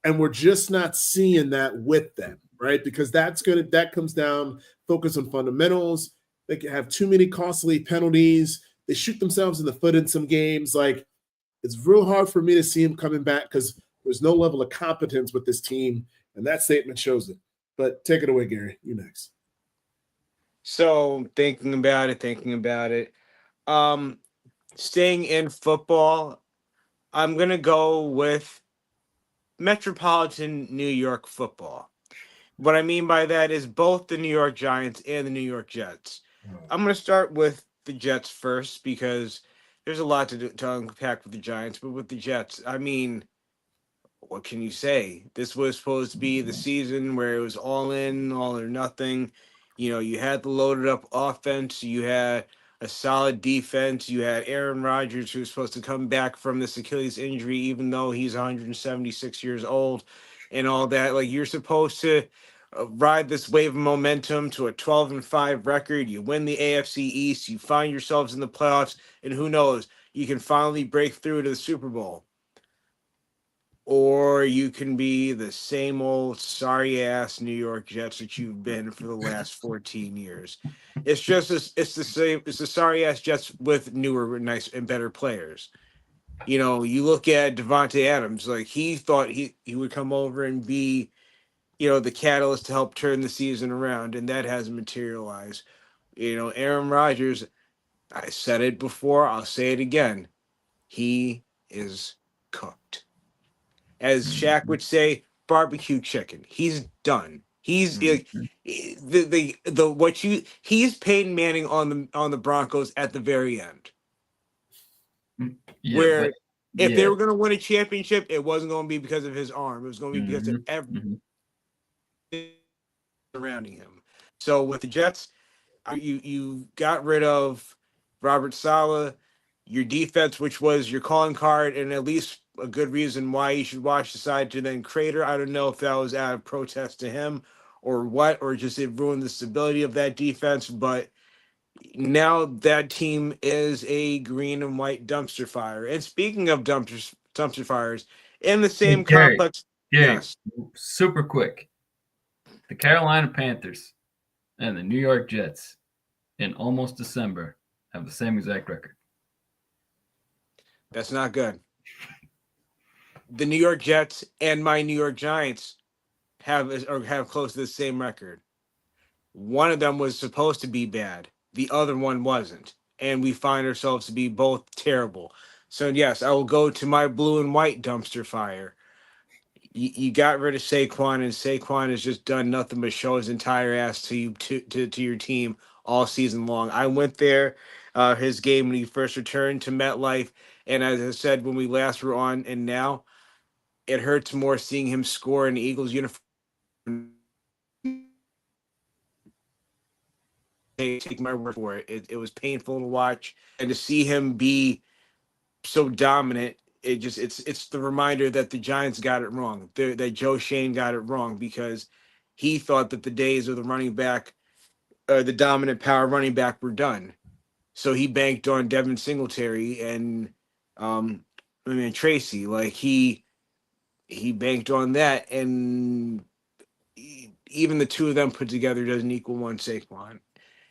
and we're just not seeing that with them, right? Because that comes down focus on fundamentals. They can have too many costly penalties. They shoot themselves in the foot in some games. Like, it's real hard for me to see him coming back because there's no level of competence with this team, and that statement shows it. But take it away, Gary. You next. So thinking about it. Staying in football, I'm gonna go with Metropolitan New York football. What I mean by that is both the New York Giants and the New York Jets. I'm going to start with the Jets first because there's a lot to unpack with the Giants, but with the Jets, I mean, what can you say? This was supposed to be the season where it was all in, all or nothing. You had the loaded up offense, you had a solid defense, you had Aaron Rodgers, who was supposed to come back from this Achilles injury, even though he's 176 years old and all that. Like, you're supposed to ride this wave of momentum to a 12-5 record. You win the AFC East, you find yourselves in the playoffs, and who knows, you can finally break through to the Super Bowl. Or you can be the same old sorry ass New York Jets that you've been for the last 14 years. It's the same. It's the sorry ass Jets with newer, nice, and better players. You look at Devontae Adams. Like, he thought he would come over and be, the catalyst to help turn the season around, and that hasn't materialized. Aaron Rodgers. I said it before. I'll say it again. He is cooked. As Shaq would say, barbecue chicken. He's done. He's he's Peyton Manning on the Broncos at the very end. Yeah, where if they were going to win a championship, it wasn't going to be because of his arm. It was going to be because of everything surrounding him. So with the Jets, you got rid of Robert Saleh, your defense, which was your calling card, and at least a good reason why you should watch, decided to then crater. I don't know if that was out of protest to him or what, or just it ruined the stability of that defense. But now that team is a green and white dumpster fire. And speaking of dumpster fires, in the same complex. Yes. super quick. The Carolina Panthers and the New York Jets in almost December have the same exact record. That's not good. The New York Jets and my New York Giants have close to the same record. One of them was supposed to be bad. The other one wasn't. And we find ourselves to be both terrible. So yes, I will go to my blue and white dumpster fire. You got rid of Saquon, and Saquon has just done nothing but show his entire ass to you to your team all season long. I went there, his game when he first returned to MetLife, and as I said when we last were on, and now it hurts more seeing him score in the Eagles uniform. Take my word for it. It was painful to watch, and to see him be so dominant. It's the reminder that the Giants got it wrong. That Joe Shane got it wrong because he thought that the days of the running back, the dominant power running back, were done. So he banked on Devin Singletary and Tracy. Like he banked on that, and even the two of them put together doesn't equal one Saquon.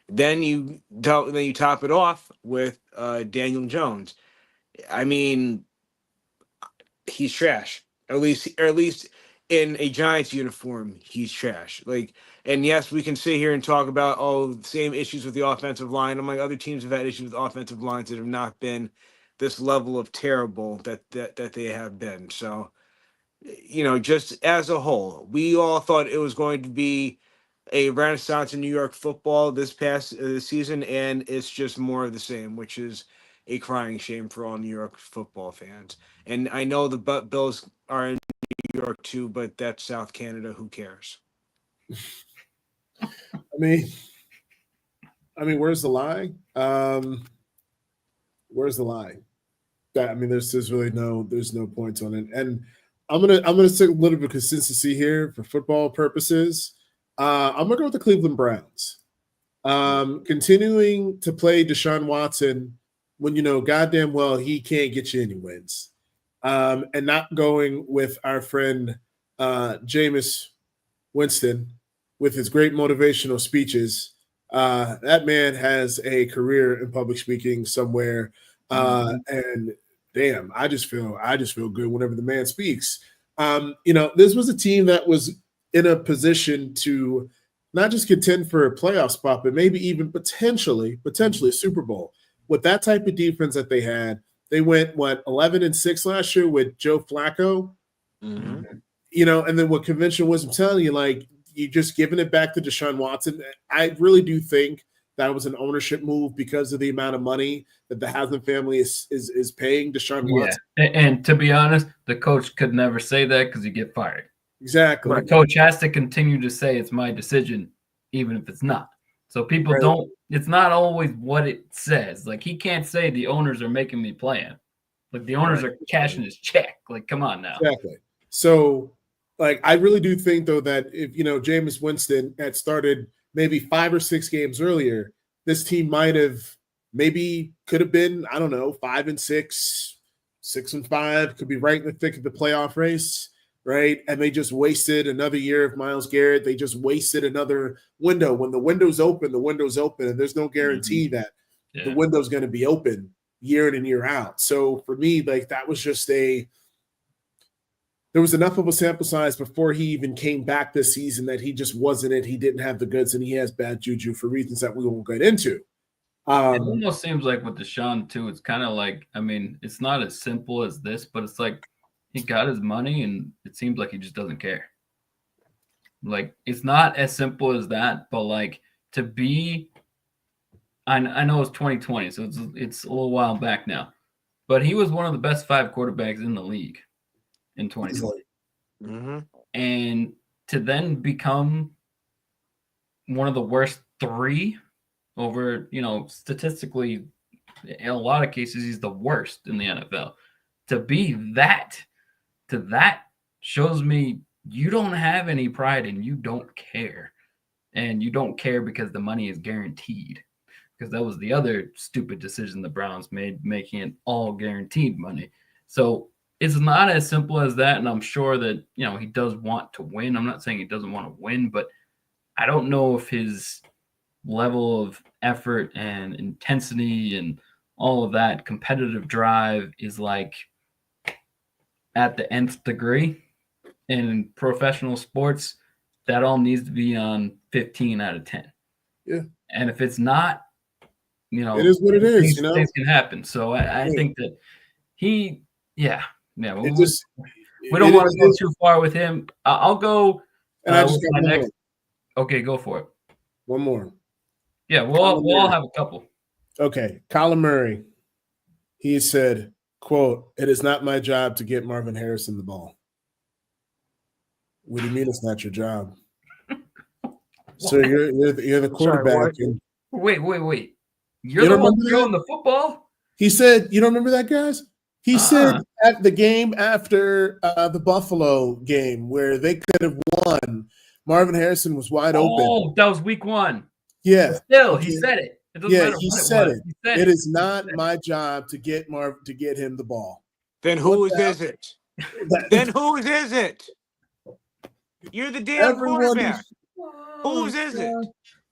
Then you top it off with Daniel Jones. I mean, he's trash. At least in a Giants uniform, he's trash. Like, and yes, we can sit here and talk about the same issues with the offensive line. I'm like, other teams have had issues with offensive lines that have not been this level of terrible that they have been. So, just as a whole, we all thought it was going to be a renaissance in New York football this past season, and it's just more of the same, which is a crying shame for all New York football fans. And I know the Bills are in New York too, but that's South Canada. Who cares? I mean, where's the lie? Where's the lie? There's really there's no points on it. And I'm gonna take a little bit of consistency here for football purposes. I'm gonna go with the Cleveland Browns. Continuing to play Deshaun Watson when goddamn well he can't get you any wins. And not going with our friend Jameis Winston with his great motivational speeches. That man has a career in public speaking somewhere. And damn, I just feel good whenever the man speaks. This was a team that was in a position to not just contend for a playoff spot, but maybe even potentially a Super Bowl. With that type of defense that they had, they went 11-6 last year with Joe Flacco. Mm-hmm. And then what conventional wisdom telling you, like, you just giving it back to Deshaun Watson. I really do think that was an ownership move because of the amount of money that the Haslam family is paying Deshaun Watson. And to be honest, the coach could never say that because you get fired. Exactly. The coach has to continue to say it's my decision, even if it's not. So people don't. It's not always what it says. Like, he can't say the owners are making me play him. Like, the owners are cashing his check. Like, come on now. Exactly. So, like, I really do think though that if Jameis Winston had started maybe 5 or 6 games earlier, this team could have been, I don't know, 5-6, 6-5, could be right in the thick of the playoff race, right? And they just wasted another year of Myles Garrett. They just wasted another window. When the window's open, and there's no guarantee that the window's going to be open year in and year out. So for me, like, that was just there was enough of a sample size before he even came back this season that he just wasn't it. He didn't have the goods, and he has bad juju for reasons that we won't get into. It almost seems like with Deshaun too, it's kind of like, it's not as simple as this, but it's like he got his money and it seems like he just doesn't care. Like, it's not as simple as that, but like, to be, I know it's 2020, so it's a little while back now, but he was one of the best 5 quarterbacks in the league in 2020. Mm-hmm. And to then become one of the worst 3 over, statistically, in a lot of cases, he's the worst in the NFL. To be that shows me you don't have any pride and you don't care. And you don't care because the money is guaranteed. Because that was the other stupid decision the Browns made, making it all guaranteed money. So it's not as simple as that, and I'm sure that he does want to win. I'm not saying he doesn't want to win, but I don't know if his level of effort and intensity and all of that competitive drive is like at the nth degree. In professional sports, that all needs to be on 15 out of 10. Yeah. And if it's not, it is what it is. Things can happen. So I think that yeah. We don't want to go too far with him. I'll go. And I just got my one next. more. Okay, go for it. One more. Yeah, we'll all have a couple. Okay, Colin Murray. He said, "Quote: It is not my job to get Marvin Harrison the ball." What do you mean it's not your job? So you're the quarterback. Wait. You're the one throwing the football? He said, you don't remember that, guys? He said at the game after the Buffalo game where they could have won, Marvin Harrison was wide open. Oh, that was week 1. Yeah. But still, he said it. It doesn't matter he what said it was. It is not my job to get him the ball. Then whose is it? Then whose is it? You're the damn quarterback. Whose is it?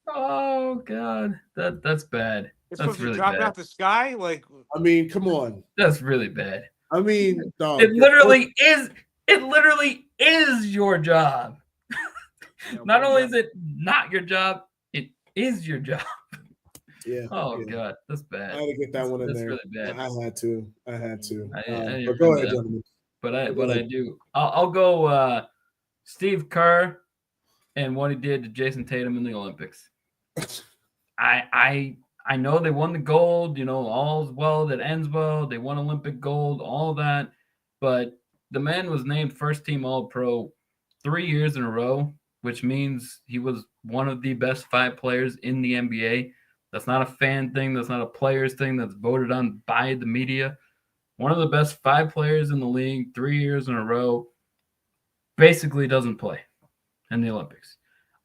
Oh God, that's bad. It's that's supposed really to drop bad. out the sky. Like, I mean, come on. That's really bad. I mean, dog, it literally is. It literally is your job. Not only is it not your job, it is your job. Yeah. Oh God, that's bad. I had to get that one in there. Really bad. I had to. But go ahead, gentlemen. I do. I'll go. Steve Kerr and what he did to Jason Tatum in the Olympics. I know they won the gold. All's well that ends well. They won Olympic gold. All that, but the man was named first team All-Pro 3 years in a row, which means he was one of the best 5 players in the NBA. That's not a fan thing. That's not a players thing. That's voted on by the media. One of the best 5 players in the league, 3 years in a row, basically doesn't play in the Olympics.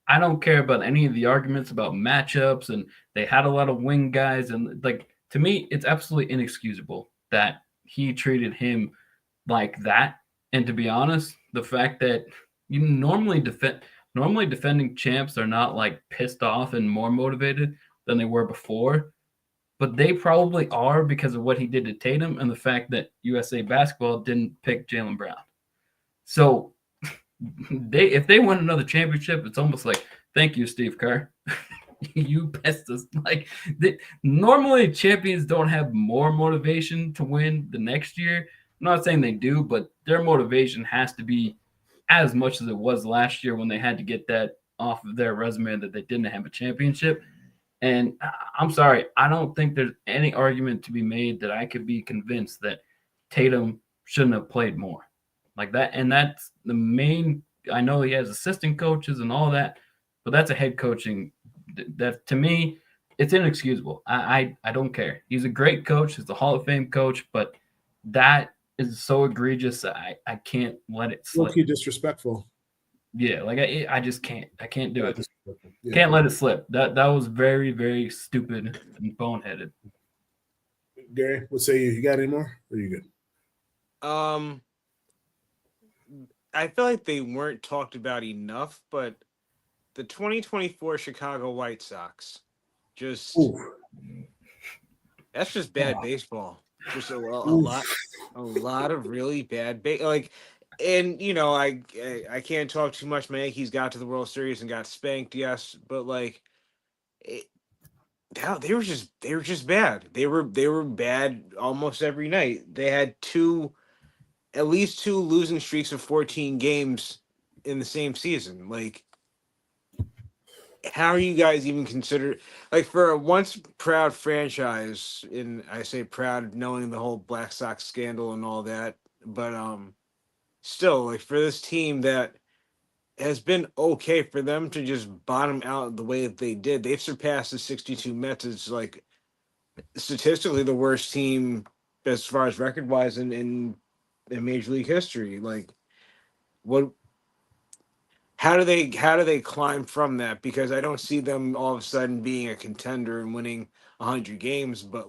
I don't care about any of the arguments about matchups, and they had a lot of wing guys. And to me, it's absolutely inexcusable that he treated him like that. And to be honest, the fact that you normally defending champs are not like pissed off and more motivated than they were before, but they probably are because of what he did to Tatum and the fact that USA basketball didn't pick Jaylen Brown. So if they win another championship, it's almost like, thank you, Steve Kerr. You best us. Normally champions don't have more motivation to win the next year. I'm not saying they do, but their motivation has to be as much as it was last year when they had to get that off of their resume that they didn't have a championship. And I'm sorry, I don't think there's any argument to be made that I could be convinced that Tatum shouldn't have played more like that. And that's the main. I know he has assistant coaches and all that, but that's a head coaching. That to me, it's inexcusable. I don't care. He's a great coach. He's a Hall of Fame coach, but that is so egregious. I can't let it slip. Low-key disrespectful. Yeah, I just can't. I can't do it. Yeah. Can't let it slip. That was very, very stupid and boneheaded. Gary, what say you? You got any more? Or are you good? I feel like they weren't talked about enough, but the 2024 Chicago White Sox, that's just bad baseball. Just a lot of really bad and I can't talk too much. My Yankees got to the World Series and got spanked, yes, but they were just bad. They were bad almost every night. They had at least 2 losing streaks of 14 games in the same season. How are you guys even considered for a once proud franchise? And I say proud knowing the whole Black Sox scandal and all that, but still, for this team that has been okay, for them to just bottom out the way that they did, they've surpassed the 62 Mets as statistically the worst team as far as record wise in Major League history. How do they climb from that? Because I don't see them all of a sudden being a contender and winning 100 games, but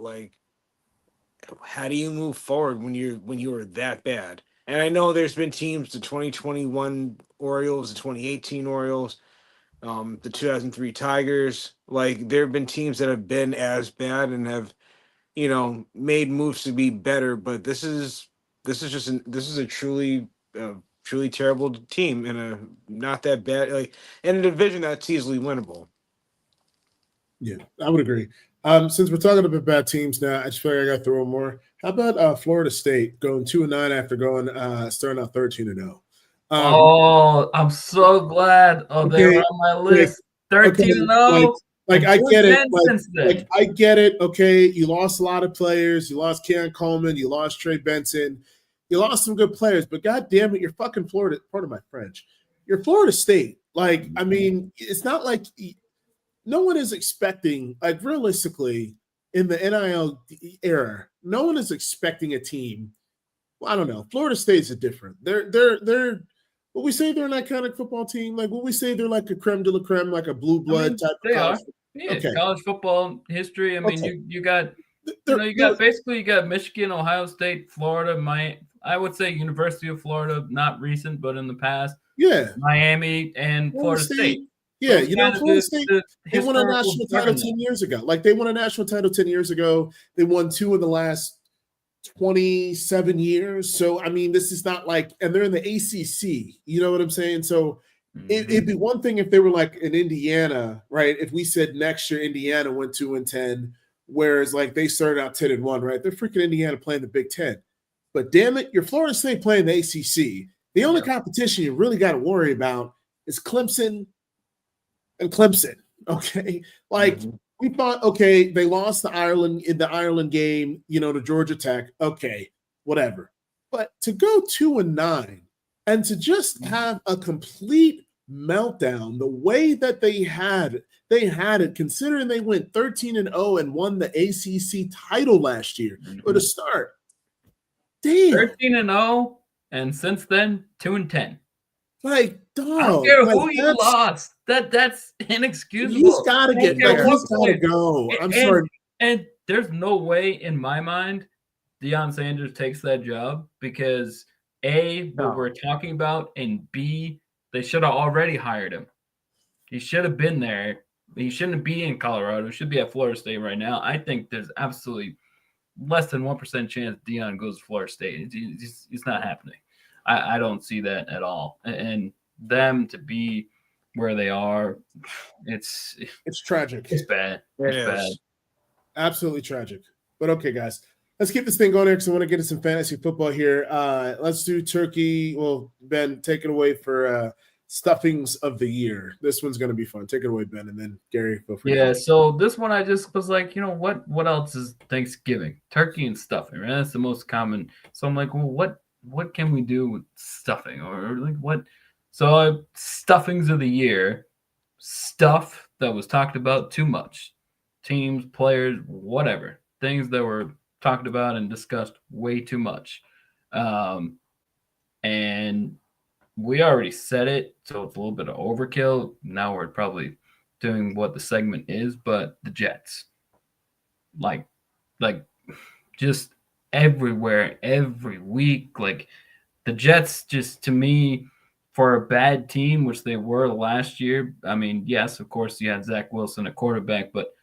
how do you move forward when you were that bad? And I know there's been teams, the 2021 Orioles, the 2018 Orioles, the 2003 Tigers. Like there have been teams that have been as bad and have, made moves to be better. But this is a truly terrible team in a not that bad, like in a division that's easily winnable. Yeah, I would agree. Since we're talking about bad teams now, I just feel like I got to throw in more. How about Florida State going 2-9 after going starting out 13-0? Oh, I'm so glad. Oh, they were Okay, on my like, list. 13-0. like and I get it. 2-10 since then. Like I get it. Okay, you lost a lot of players. You lost Keon Coleman. You lost Trey Benson. You lost some good players. But God damn it, you're fucking Florida. Pardon my French. You're Florida State. Like I mean, it's not like no one is expecting. Like realistically, in the NIL era, no one is expecting a team. Well, I don't know. Florida State's different. They're. Would we say they're an iconic football team? Like, would we say they're like a creme de la creme, like a blue blood type they of college? are. Yeah, Okay. college football history. I mean, Okay. you got you got Michigan, Ohio State, Florida, I would say University of Florida, not recent, but in the past. Yeah. Miami and Florida State. Yeah, Those Florida State, they won a historical national title 10 years ago. Like they won a national title 10 years ago. They won 2 in the last 27 years. So, I mean, this is not like, and they're in the ACC. You know what I'm saying? So, it'd be one thing if they were like in Indiana, right? If we said next year Indiana went 2-10, whereas like they started out 10-1, right? They're freaking Indiana playing the Big Ten. But damn it, you're Florida State playing the ACC. The only competition you really got to worry about is Clemson and Clemson. Okay. Like we thought, okay, they lost to Ireland in the Ireland game, to Georgia Tech. Okay, whatever. But to go 2-9 and to just have a complete meltdown the way that they had it, considering they went 13-0 and won the ACC title last year for the start. Damn. 13-0, and since then 2-10. Like, dog. I don't care who you lost. That's inexcusable. He's got to get. Like, he's got to go. I'm sorry. And there's no way in my mind Deion Sanders takes that job because A, what we're talking about, and B, they should have already hired him. He should have been there. He shouldn't be in Colorado. He should be at Florida State right now. I think there's absolutely less than 1% chance Deion goes to Florida State. It's not happening. I don't see that at all. And them to be where they are, it's tragic. It's bad. It's bad. Absolutely tragic. But okay, guys, let's keep this thing going here because I want to get into some fantasy football here. Let's do Turkey. Well, Ben, take it away for stuffings of the year. This one's going to be fun. Take it away, Ben, and then Gary, go for it. Yeah, so this one I just was like, what else is Thanksgiving? Turkey and stuffing, right? That's the most common. So I'm like, well, what can we do with stuffing, or like what? So stuffings of the year, stuff that was talked about too much, teams, players, whatever, things that were talked about and discussed way too much, and we already said it, so it's a little bit of overkill. Now we're probably doing what the segment is, but the Jets, like just everywhere, every week. Like the Jets, just to me, for a bad team, which they were last year. I mean, yes, of course, you had Zach Wilson at quarterback, but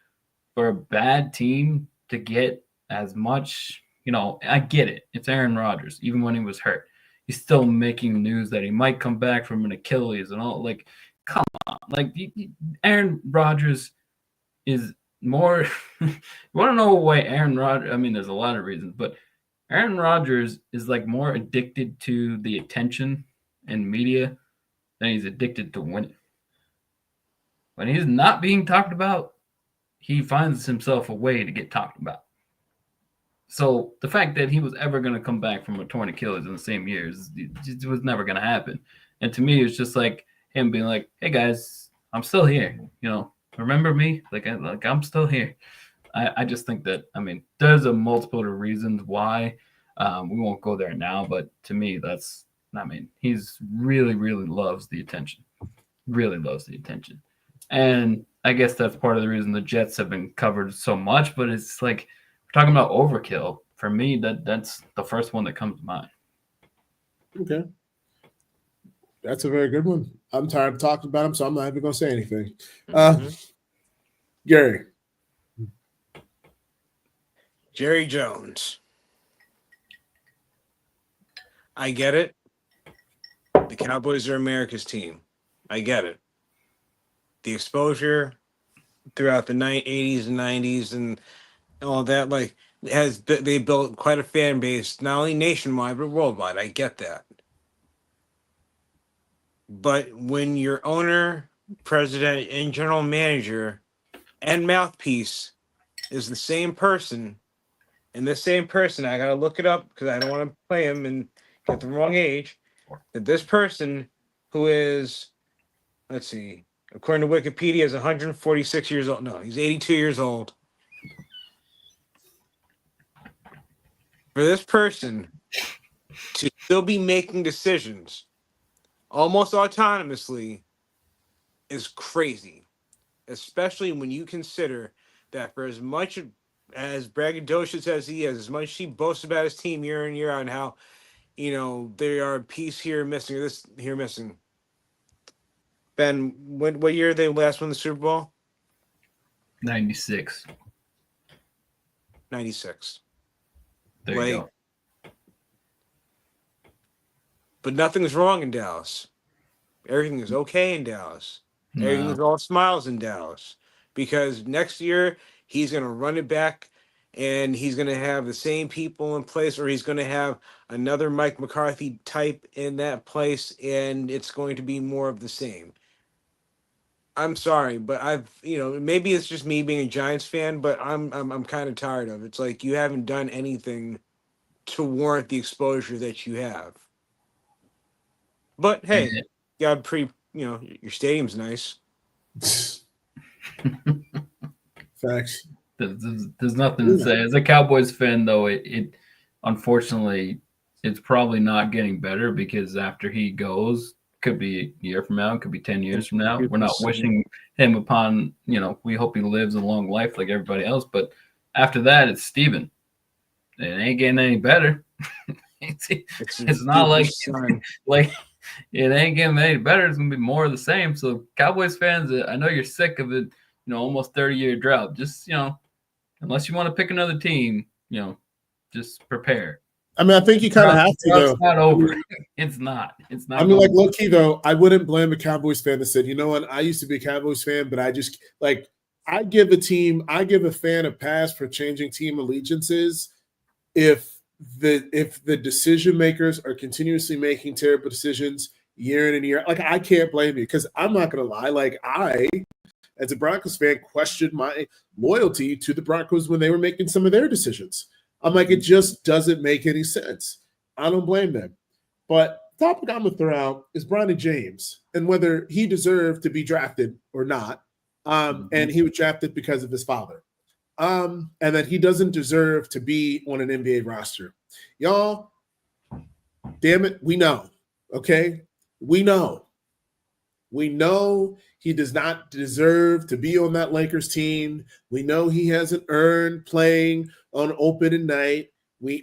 for a bad team to get as much, I get it. It's Aaron Rodgers. Even when he was hurt, he's still making news that he might come back from an Achilles and all. Like, come on. Like, Aaron Rodgers is more – you want to know why Aaron Rodgers – I mean, there's a lot of reasons, but Aaron Rodgers is, like, more addicted to the attention and media than he's addicted to winning. When he's not being talked about, he finds himself a way to get talked about. So the fact that he was ever going to come back from a torn Achilles in the same year it was never going to happen. And to me, it's just like him being like, "Hey guys, I'm still here. Remember me? Like I'm still here." I just think that, I mean, there's a multiple of reasons why. We won't go there now, but to me, he's really, really loves the attention. Really loves the attention. And I guess that's part of the reason the Jets have been covered so much, but it's like, we're talking about overkill. for me, that's the first one that comes to mind. Okay. That's a very good one. I'm tired of talking about him, so I'm not even going to say anything. Gary. Jerry Jones. I get it. The Cowboys are America's team. I get it. The exposure throughout the 80s and 90s and all that, like, they built quite a fan base, not only nationwide, but worldwide. I get that. But when your owner, president, and general manager and mouthpiece is the same person, and this same person, I got to look it up because I don't want to play him and get the wrong age, that this person who is, let's see, according to Wikipedia, is 146 years old. No, he's 82 years old. For this person to still be making decisions almost autonomously is crazy, especially when you consider that for as much as braggadocious as he is, as much as he boasts about his team year in, year out, and how, they are a piece here missing, or this here missing. Ben, what year they last won the Super Bowl? 96. 96. There you go. But nothing's wrong in Dallas. Everything is okay in Dallas. Everything is all smiles in Dallas. Because next year, he's going to run it back, and he's going to have the same people in place, or he's going to have another Mike McCarthy type in that place, and it's going to be more of the same. I'm sorry, but maybe it's just me being a Giants fan, but I'm kind of tired of it. It's like you haven't done anything to warrant the exposure that you have. But hey, you got your stadium's nice. Facts. There's nothing to say. As a Cowboys fan, though, it unfortunately it's probably not getting better, because after he goes, could be a year from now, could be 10 years from now. We're not wishing him upon, we hope he lives a long life like everybody else. But after that, it's Steven. It ain't getting any better. it's not like it ain't getting any better. It's gonna be more of the same. So Cowboys fans, I know you're sick of it, almost 30-year drought. Just, unless you want to pick another team, just prepare. I mean, I think you kind of have to, though. It's not over. It's not. I mean, like, low key, though, I wouldn't blame a Cowboys fan that said, you know what, I used to be a Cowboys fan, but I just, like, I give a fan a pass for changing team allegiances if the decision makers are continuously making terrible decisions year in and year out. Like, I can't blame you, because I'm not going to lie. Like, I, as a Broncos fan, questioned my loyalty to the Broncos when they were making some of their decisions. I'm like, it just doesn't make any sense. I don't blame them. But the topic I'm going to throw out is Bronny James and whether he deserved to be drafted or not. And he was drafted because of his father. And that he doesn't deserve to be on an NBA roster. Y'all, damn it, we know. Okay? We know. We know he does not deserve to be on that Lakers team. We know he hasn't earned playing on opening night. He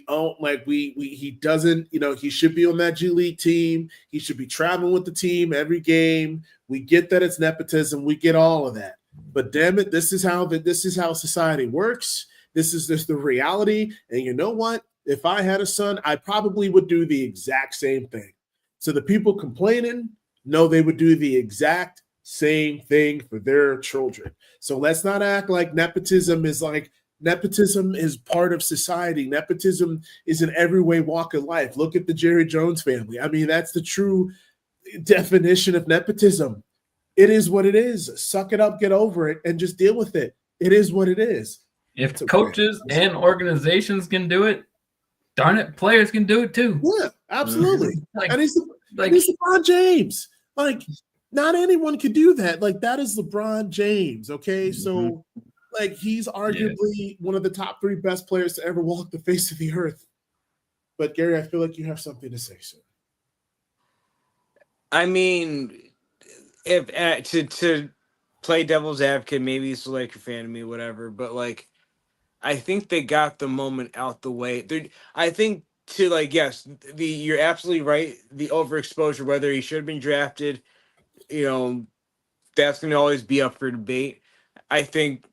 doesn't, he should be on that G League team. He should be traveling with the team every game. We get that it's nepotism. We get all of that. But damn it, this is how society works. This is just the reality. And you know what? If I had a son, I probably would do the exact same thing. So the people complaining, no, they would do the exact same thing for their children. So let's not act like nepotism is part of society. Nepotism is in every way walk of life. Look at the Jerry Jones family. I mean, that's the true definition of nepotism. It is what it is. Suck it up, get over it, and just deal with it. It is what it is. If coaches and organizations can do it, darn it, players can do it too. Yeah, absolutely. And he's LeBron James. Like, not anyone could do that. Like, that is LeBron James, okay? So, like, he's arguably one of the top 3 best players to ever walk the face of the earth. But, Gary, I feel like you have something to say, sir. I mean, if to play devil's advocate, maybe it's like a fan of me, whatever. But, like, I think they got the moment out the way. I think to yes, you're absolutely right. The overexposure, whether he should have been drafted, you know, that's going to always be up for debate. I think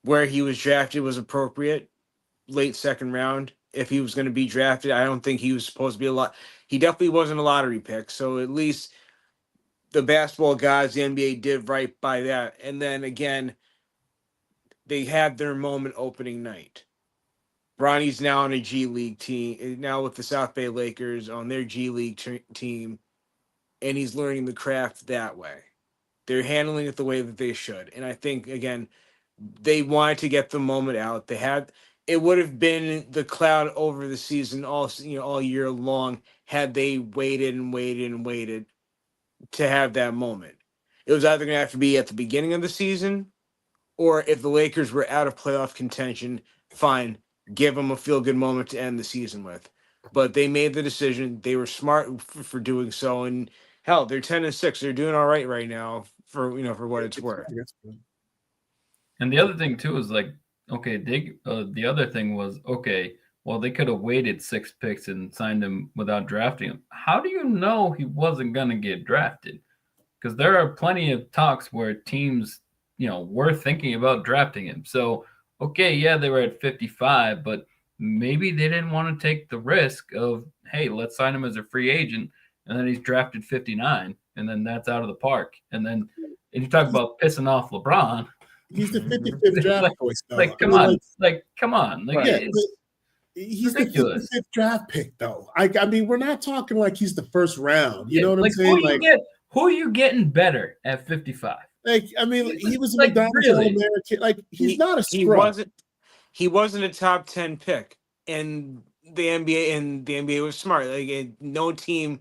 where he was drafted was appropriate, late second round. If he was going to be drafted, I don't think he was supposed to be a lot. He definitely wasn't a lottery pick. So at least the basketball guys, the NBA did right by that. And then again, they had their moment opening night. Bronny's now on a G League team, now with the South Bay Lakers on their G League team, and he's learning the craft that way. They're handling it the way that they should. And I think, again, they wanted to get the moment out. It would have been the cloud over the season all year long had they waited and waited and waited to have that moment. It was either going to have to be at the beginning of the season, or if the Lakers were out of playoff contention, fine, give them a feel-good moment to end the season with. But they made the decision. They were smart for doing so, and hell, they're 10-6. They're doing all right now for what it's worth. And the other thing too is okay, the other thing was okay. Well, they could have waited 6 picks and signed him without drafting him. How do you know he wasn't going to get drafted? Because there are plenty of talks where teams, were thinking about drafting him. So, okay, yeah, they were at 55, but maybe they didn't want to take the risk of, hey, let's sign him as a free agent, and then he's drafted 59, and then that's out of the park. And then if you talk about pissing off LeBron, he's the 55th draft choice. Come on. He's ridiculous. The 55th draft pick, though. I mean, we're not talking like he's the first round. You know what I'm saying? Who are you getting better at 55? He was a McDonald's All-American. He's not a scrub. He wasn't a top 10 pick, and the NBA was smart. No team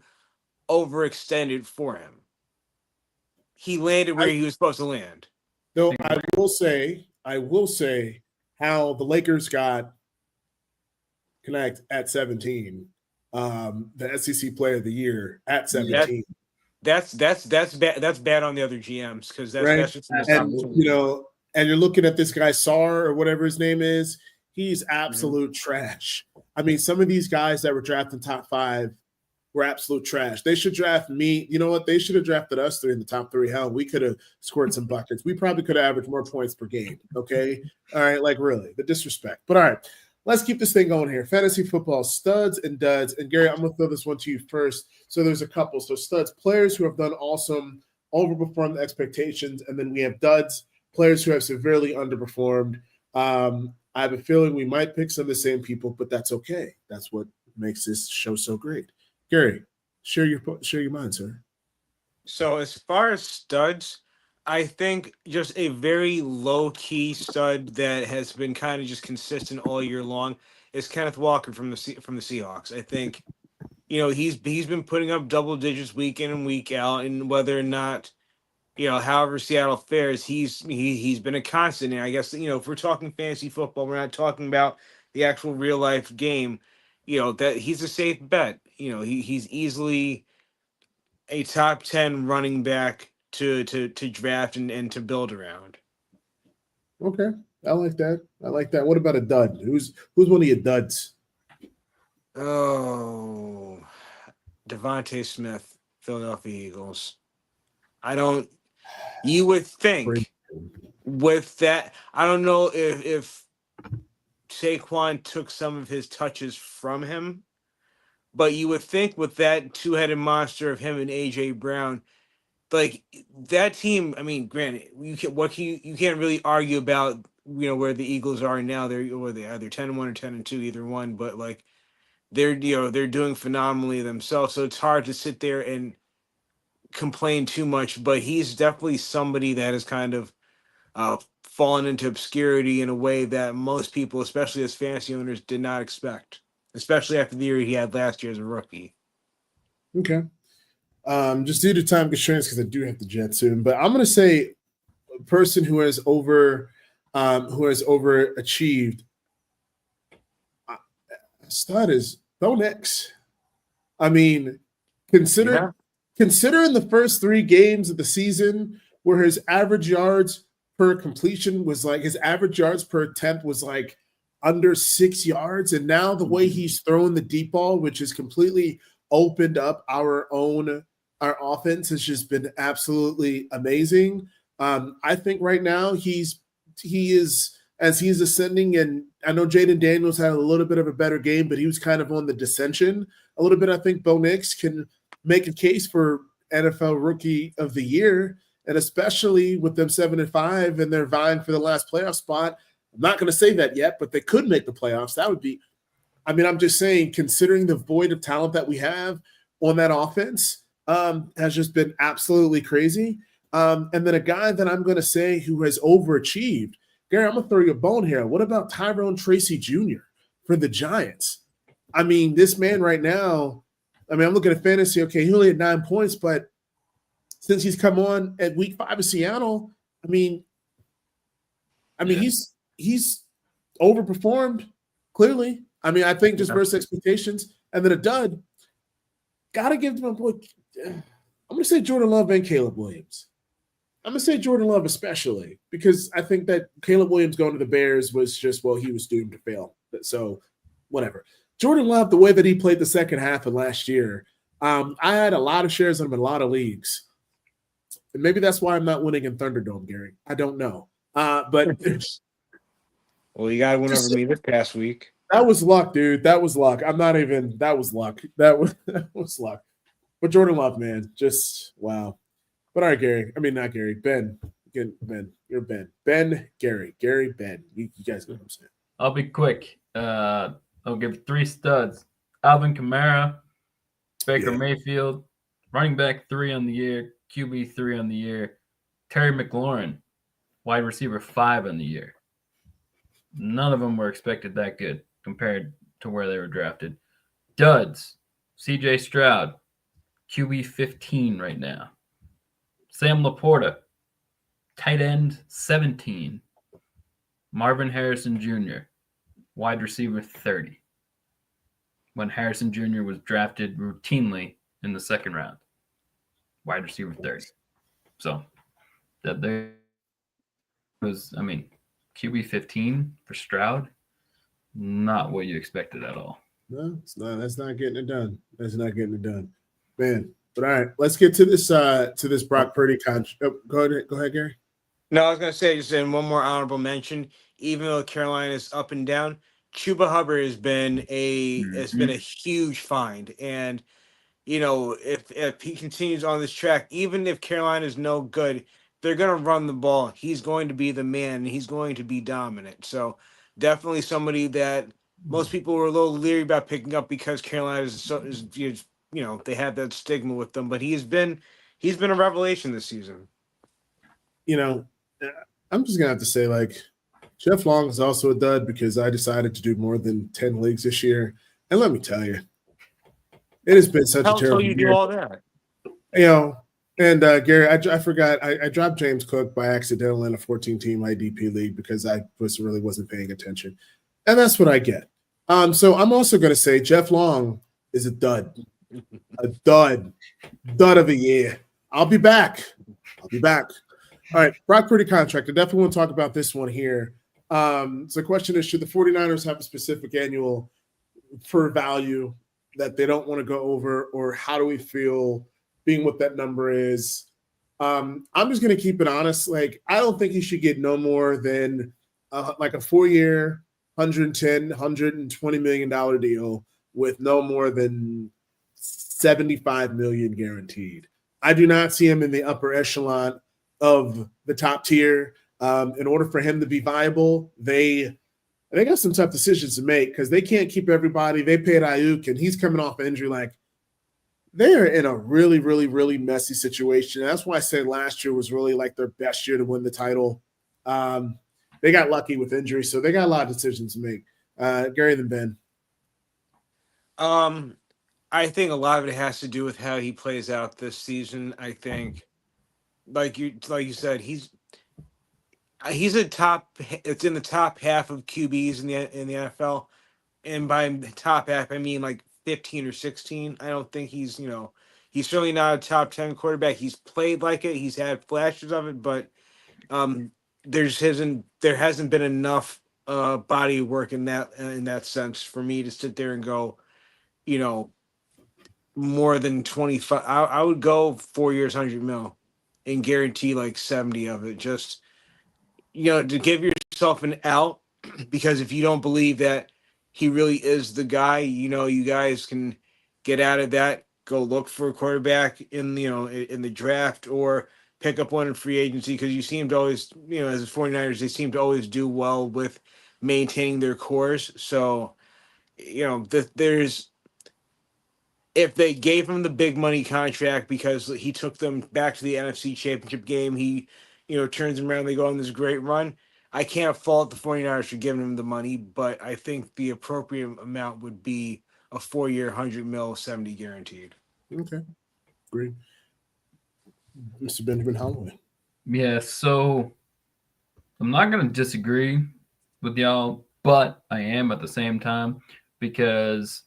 overextended for him. He landed where he was supposed to land. Though I will say how the Lakers got Connect at 17, the SEC Player of the Year at 17. That's bad. That's bad on the other GMs because that's just and you're looking at this guy Sarr or whatever his name is. He's absolute trash. I mean, some of these guys that were drafted top 5 were absolute trash. They should draft me. You know what? They should have drafted us 3 in the top 3. Hell, we could have scored some buckets. We probably could have averaged more points per game. Okay. All right. Really, the disrespect. But all right, let's keep this thing going here. Fantasy football studs and duds. And Gary, I'm going to throw this one to you first. So there's a couple. So studs, players who have done awesome, overperformed expectations. And then we have duds, players who have severely underperformed. I have a feeling we might pick some of the same people, but that's okay. That's what makes this show so great. Gary, share your mind, sir. So as far as studs, I think just a very low-key stud that has been kind of just consistent all year long is Kenneth Walker from the Seahawks. I think, he's been putting up double digits week in and week out, and whether or not, however Seattle fares, he's been a constant. And I guess, if we're talking fantasy football, we're not talking about the actual real life game. That he's a safe bet. He's easily a top 10 running back to draft and to build around. Okay. I like that. What about a dud? Who's one of your duds? Oh, Devontae Smith, Philadelphia Eagles. You would think with that, I don't know if Saquon took some of his touches from him, but you would think with that two-headed monster of him and A.J. Brown, that team, I mean, granted, you can't really argue about, where the Eagles are now. They're either 10-1 or 10-2, either one, but they're doing phenomenally themselves. So it's hard to sit there and complain too much, but he's definitely somebody that has kind of fallen into obscurity in a way that most people, especially as fantasy owners, did not expect, especially after the year he had last year as a rookie. Okay. Just due to time constraints, because I do have to jet soon, but I'm going to say a person who has overachieved. Stud is Bo Nix. I mean, considering the first 3 games of the season where his average yards per completion was his average yards per attempt was under 6 yards. And now the way he's thrown the deep ball, which has completely opened up our offense, has just been absolutely amazing. I think right now he is as he's ascending, and I know Jaden Daniels had a little bit of a better game, but he was kind of on the dissension a little bit. I think Bo Nix can make a case for NFL Rookie of the Year, and especially with them 7-5 and they're vying for the last playoff spot. I'm not going to say that yet, but they could make the playoffs. That would be, I mean, I'm just saying, considering the void of talent that we have on that offense, has just been absolutely crazy. And then a guy that I'm going to say who has overachieved, Gary, I'm going to throw you a bone here. What about Tyrone Tracy Jr. for the Giants? I mean, this man right now, I mean, I'm looking at fantasy. Okay, he only had 9 points, but since he's come on at week 5 of Seattle, I mean, he's overperformed clearly. I mean, I think just versus expectations, and then a dud. Got to give them a boy. I'm going to say Jordan Love and Caleb Williams. I'm going to say Jordan Love especially, because I think that Caleb Williams going to the Bears was just, well, he was doomed to fail. So whatever. Jordan Love, the way that he played the second half of last year, I had a lot of shares on him in a lot of leagues. And maybe that's why I'm not winning in Thunderdome, Gary. I don't know. But well, you got to win over me this past week. That was luck, dude. That was luck. I'm not even – that was luck. That was luck. But Jordan Love, man, just wow. But all right, Gary. I mean, not Gary. Ben. Again, Ben. You're Ben. Ben, Gary. Gary, Ben. You guys know what I'm saying. I'll be quick. I'll give 3 studs. Alvin Kamara, Baker Mayfield, running back 3 on the year, QB 3 on the year, Terry McLaurin, wide receiver 5 on the year. None of them were expected that good compared to where they were drafted. Duds, CJ Stroud, QB 15 right now. Sam Laporta, tight end 17. Marvin Harrison Jr., wide receiver 30. When Harrison Jr. was drafted routinely in the second round, wide receiver 30. So that there was, I mean, QB 15 for Stroud, not what you expected at all. No, it's not. That's not getting it done. That's not getting it done, man. But all right, let's get to this Brock Purdy contract. Oh, go ahead, Gary. No, I was gonna say just in one more honorable mention. Even though Carolina is up and down, Chuba Hubbard has been a huge find, and if he continues on this track, even if Carolina is no good, they're gonna run the ball. He's going to be the man. And he's going to be dominant. So definitely somebody that most people were a little leery about picking up because Carolina is they have that stigma with them. But he's been a revelation this season. I'm just gonna have to say, like, Jeff Long is also a dud because I decided to do more than 10 leagues this year. And let me tell you, it has been such a terrible year. Do all that? And Gary, I forgot. I dropped James Cook by accident in a 14-team IDP league because I really wasn't paying attention. And that's what I get. So I'm also going to say Jeff Long is a dud. A dud. Dud of a year. I'll be back. All right, Brock Purdy contract. I definitely want to talk about this one here. So the question is, should the 49ers have a specific annual for value that they don't want to go over, or how do we feel being what that number is? I'm just going to keep it honest. Like, I don't think he should get no more than like a 4-year, $120 million deal with no more than $75 million guaranteed. I do not see him in the upper echelon of the top tier. In order for him to be viable, they got some tough decisions to make because they can't keep everybody. They paid Ayuk, and he's coming off an injury. Like, they are in a really, really, really messy situation. That's why I said last year was really like their best year to win the title. They got lucky with injury, so they got a lot of decisions to make. Gary, then Ben. I think a lot of it has to do with how he plays out this season. I think, like you said, he's a top. It's in the top half of QBs in the NFL, and by the top half, I mean like 15 or 16. I don't think he's certainly not a top 10 quarterback. He's played like it. He's had flashes of it, but there hasn't been enough body of work in that sense for me to sit there and go, you know, more than 25. I would go 4 years, 100 mil, and guarantee like 70 of it. Just, to give yourself an out, because if you don't believe that he really is the guy, you guys can get out of that, go look for a quarterback in the draft, or pick up one in free agency, because you seem to always, as the 49ers, they seem to always do well with maintaining their cores. So, there's, if they gave him the big money contract because he took them back to the NFC Championship game, he, turns them around, they go on this great run. I can't fault the 49ers for giving him the money, but I think the appropriate amount would be a 4-year, 100 mil, 70 guaranteed. Okay, great. Mr. Benjamin Holloway. Yeah, so I'm not going to disagree with y'all, but I am at the same time, because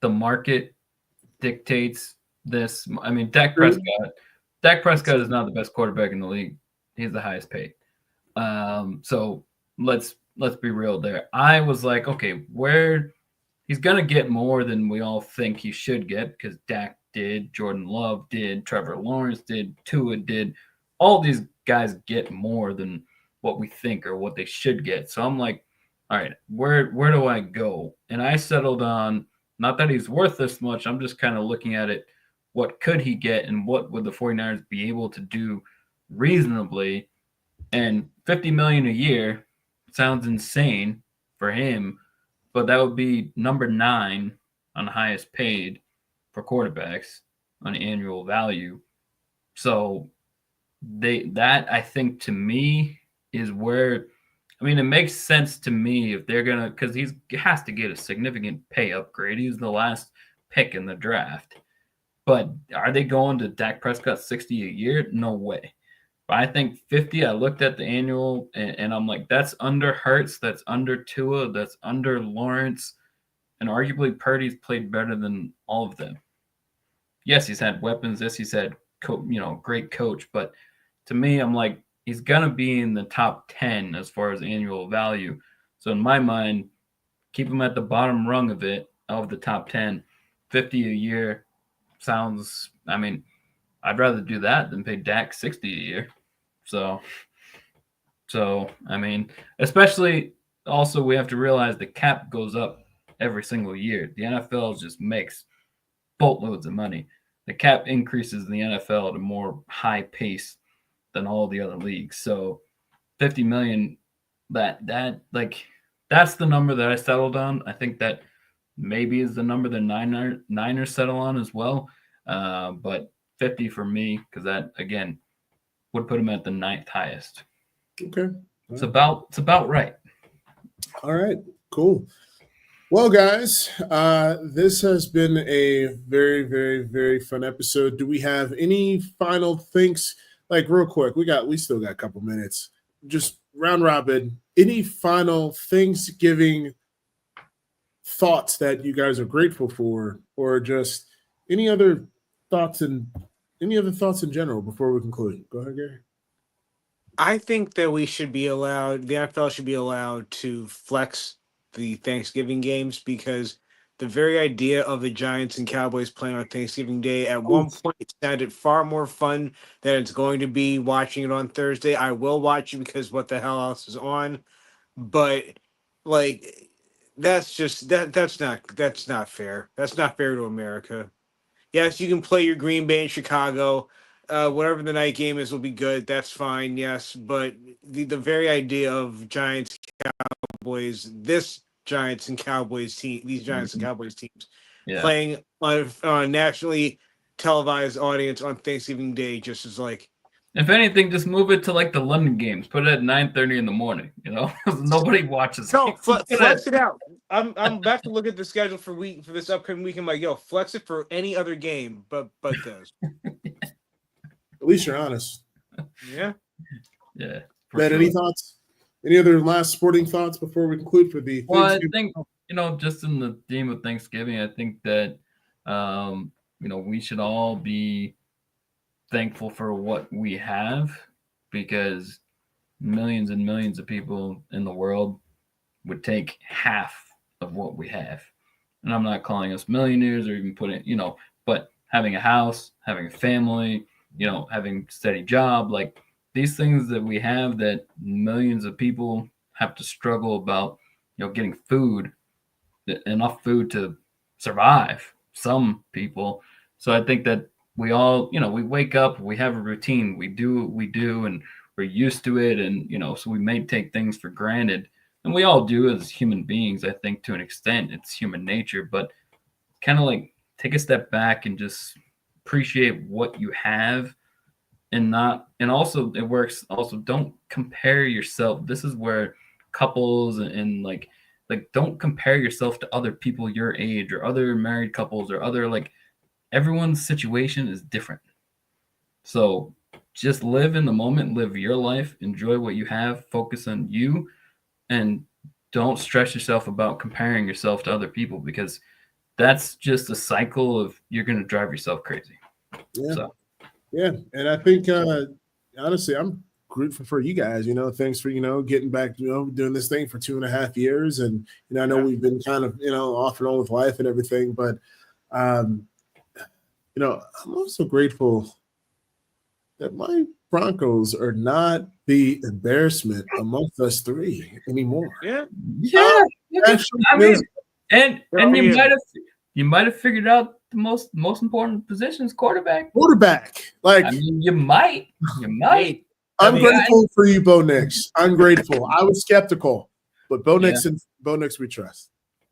the market dictates this. I mean, Dak Prescott is not the best quarterback in the league. He's the highest paid. So let's be real there. I was like, okay, where he's gonna get more than we all think he should get, because Dak did, Jordan Love did, Trevor Lawrence did, Tua did. All these guys get more than what we think or what they should get. So I'm like, all right, where do I go? And I settled on, not that he's worth this much. I'm just kind of looking at it. What could he get, and what would the 49ers be able to do reasonably? And $50 million a year sounds insane for him, but that would be number 9 on the highest paid for quarterbacks on annual value. So that I think, to me, is where, I mean, it makes sense to me if they're gonna, because he has to get a significant pay upgrade. He's the last pick in the draft. But are they going to Dak Prescott 60 a year? No way. But I think 50, I looked at the annual, and I'm like, that's under Hurts, that's under Tua, that's under Lawrence, and arguably Purdy's played better than all of them. Yes, he's had weapons. Yes, he's had great coach. But to me, I'm like, he's gonna be in the top 10 as far as annual value. So in my mind, keep him at the bottom rung of the top 10. 50 a year sounds, I mean, I'd rather do that than pay Dak 60 a year. So I mean, especially, also, we have to realize the cap goes up every single year. The NFL just makes boatloads of money. The cap increases in the NFL at a more high pace than all the other leagues. So 50 million, that's the number that I settled on. I think that maybe is the number the Niners settle on as well. But 50 for me, because that, again, would put him at the 9th highest. Okay. It's about right. All right, cool. Well, guys, this has been a very, very, very fun episode. Do we have any final things? Like, real quick, we still got a couple minutes. Just round robin. Any final Thanksgiving thoughts that you guys are grateful for, or just any other thoughts in general before we conclude? Go ahead, Gary. I think that the NFL should be allowed to flex the Thanksgiving games, because the very idea of the Giants and Cowboys playing on Thanksgiving Day at one point sounded far more fun than it's going to be watching it on Thursday. I will watch it because what the hell else is on? But like, that's not fair. That's not fair to America. Yes, you can play your Green Bay in Chicago. Whatever the night game is will be good. That's fine. Yes, but the very idea of Giants, Cowboys, these Giants and Cowboys teams playing on a nationally televised audience on Thanksgiving Day just is like. If anything, just move it to like the London games. Put it at 9:30 in the morning. Nobody watches. No, flex it out. I'm about to look at the schedule for this upcoming week. I'm like, yo, flex it for any other game, but this. At least you're honest. Yeah. Yeah. Ben, any thoughts? Any other last sporting thoughts before we conclude for the? Well, I think, just in the theme of Thanksgiving, I think that we should all be thankful for what we have, because millions and millions of people in the world would take half of what we have. And I'm not calling us millionaires or even putting, but having a house, having a family, having a steady job, like these things that we have that millions of people have to struggle about, getting food, enough food to survive, some people. So I think that we all, we wake up, we have a routine, we do what we do, and we're used to it. And, so we may take things for granted. And we all do as human beings, I think, to an extent. It's human nature, but kind of like take a step back and just appreciate what you have and also it works. Also, don't compare yourself. This is where couples and like don't compare yourself to other people your age or other married couples or other like everyone's situation is different. So just live in the moment, live your life, enjoy what you have, focus on you, and don't stress yourself about comparing yourself to other people because that's just a cycle of you're going to drive yourself crazy. Yeah. So Yeah. And I think, honestly, I'm grateful for you guys, thanks for, getting back, doing this thing for 2.5 years. And, I know we've been kind of, off and on with life and everything, but, I'm also grateful that my Broncos are not the embarrassment amongst us three anymore. Yeah. Actually, I mean, and Yeah. you might have figured out the most important position is quarterback. Like, I mean, you might. I'm grateful for you, Bo Nix. I'm grateful. I was skeptical, but Bo Nix and Bo Nix we trust.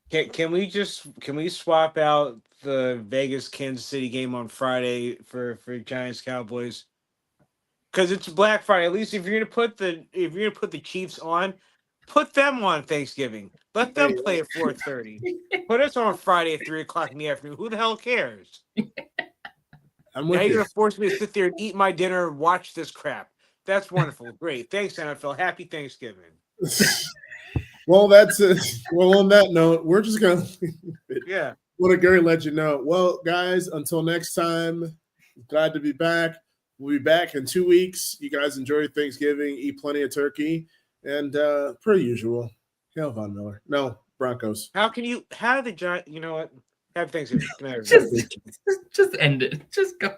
Can we swap out the Vegas Kansas City game on Friday for Giants Cowboys? Because it's Black Friday. At least if you're gonna put the Chiefs on, put them on Thanksgiving. Let them play at 4:30. Put us on Friday at 3:00 in the afternoon. Who the hell cares? I'm with now you're you. gonna force me to sit there and eat my dinner and watch this crap. That's wonderful. Great. Thanks, NFL. Happy Thanksgiving. Well, that's it. Well, on that note, we're just gonna want to Gary let you know. Well, guys, until next time, glad to be back. We'll be back in 2 weeks. You guys enjoy Thanksgiving, eat plenty of turkey, and per usual, hail Von Miller. No, Broncos. How the Giants? You know what? Happy Thanksgiving. Good night, Just end it. Just go.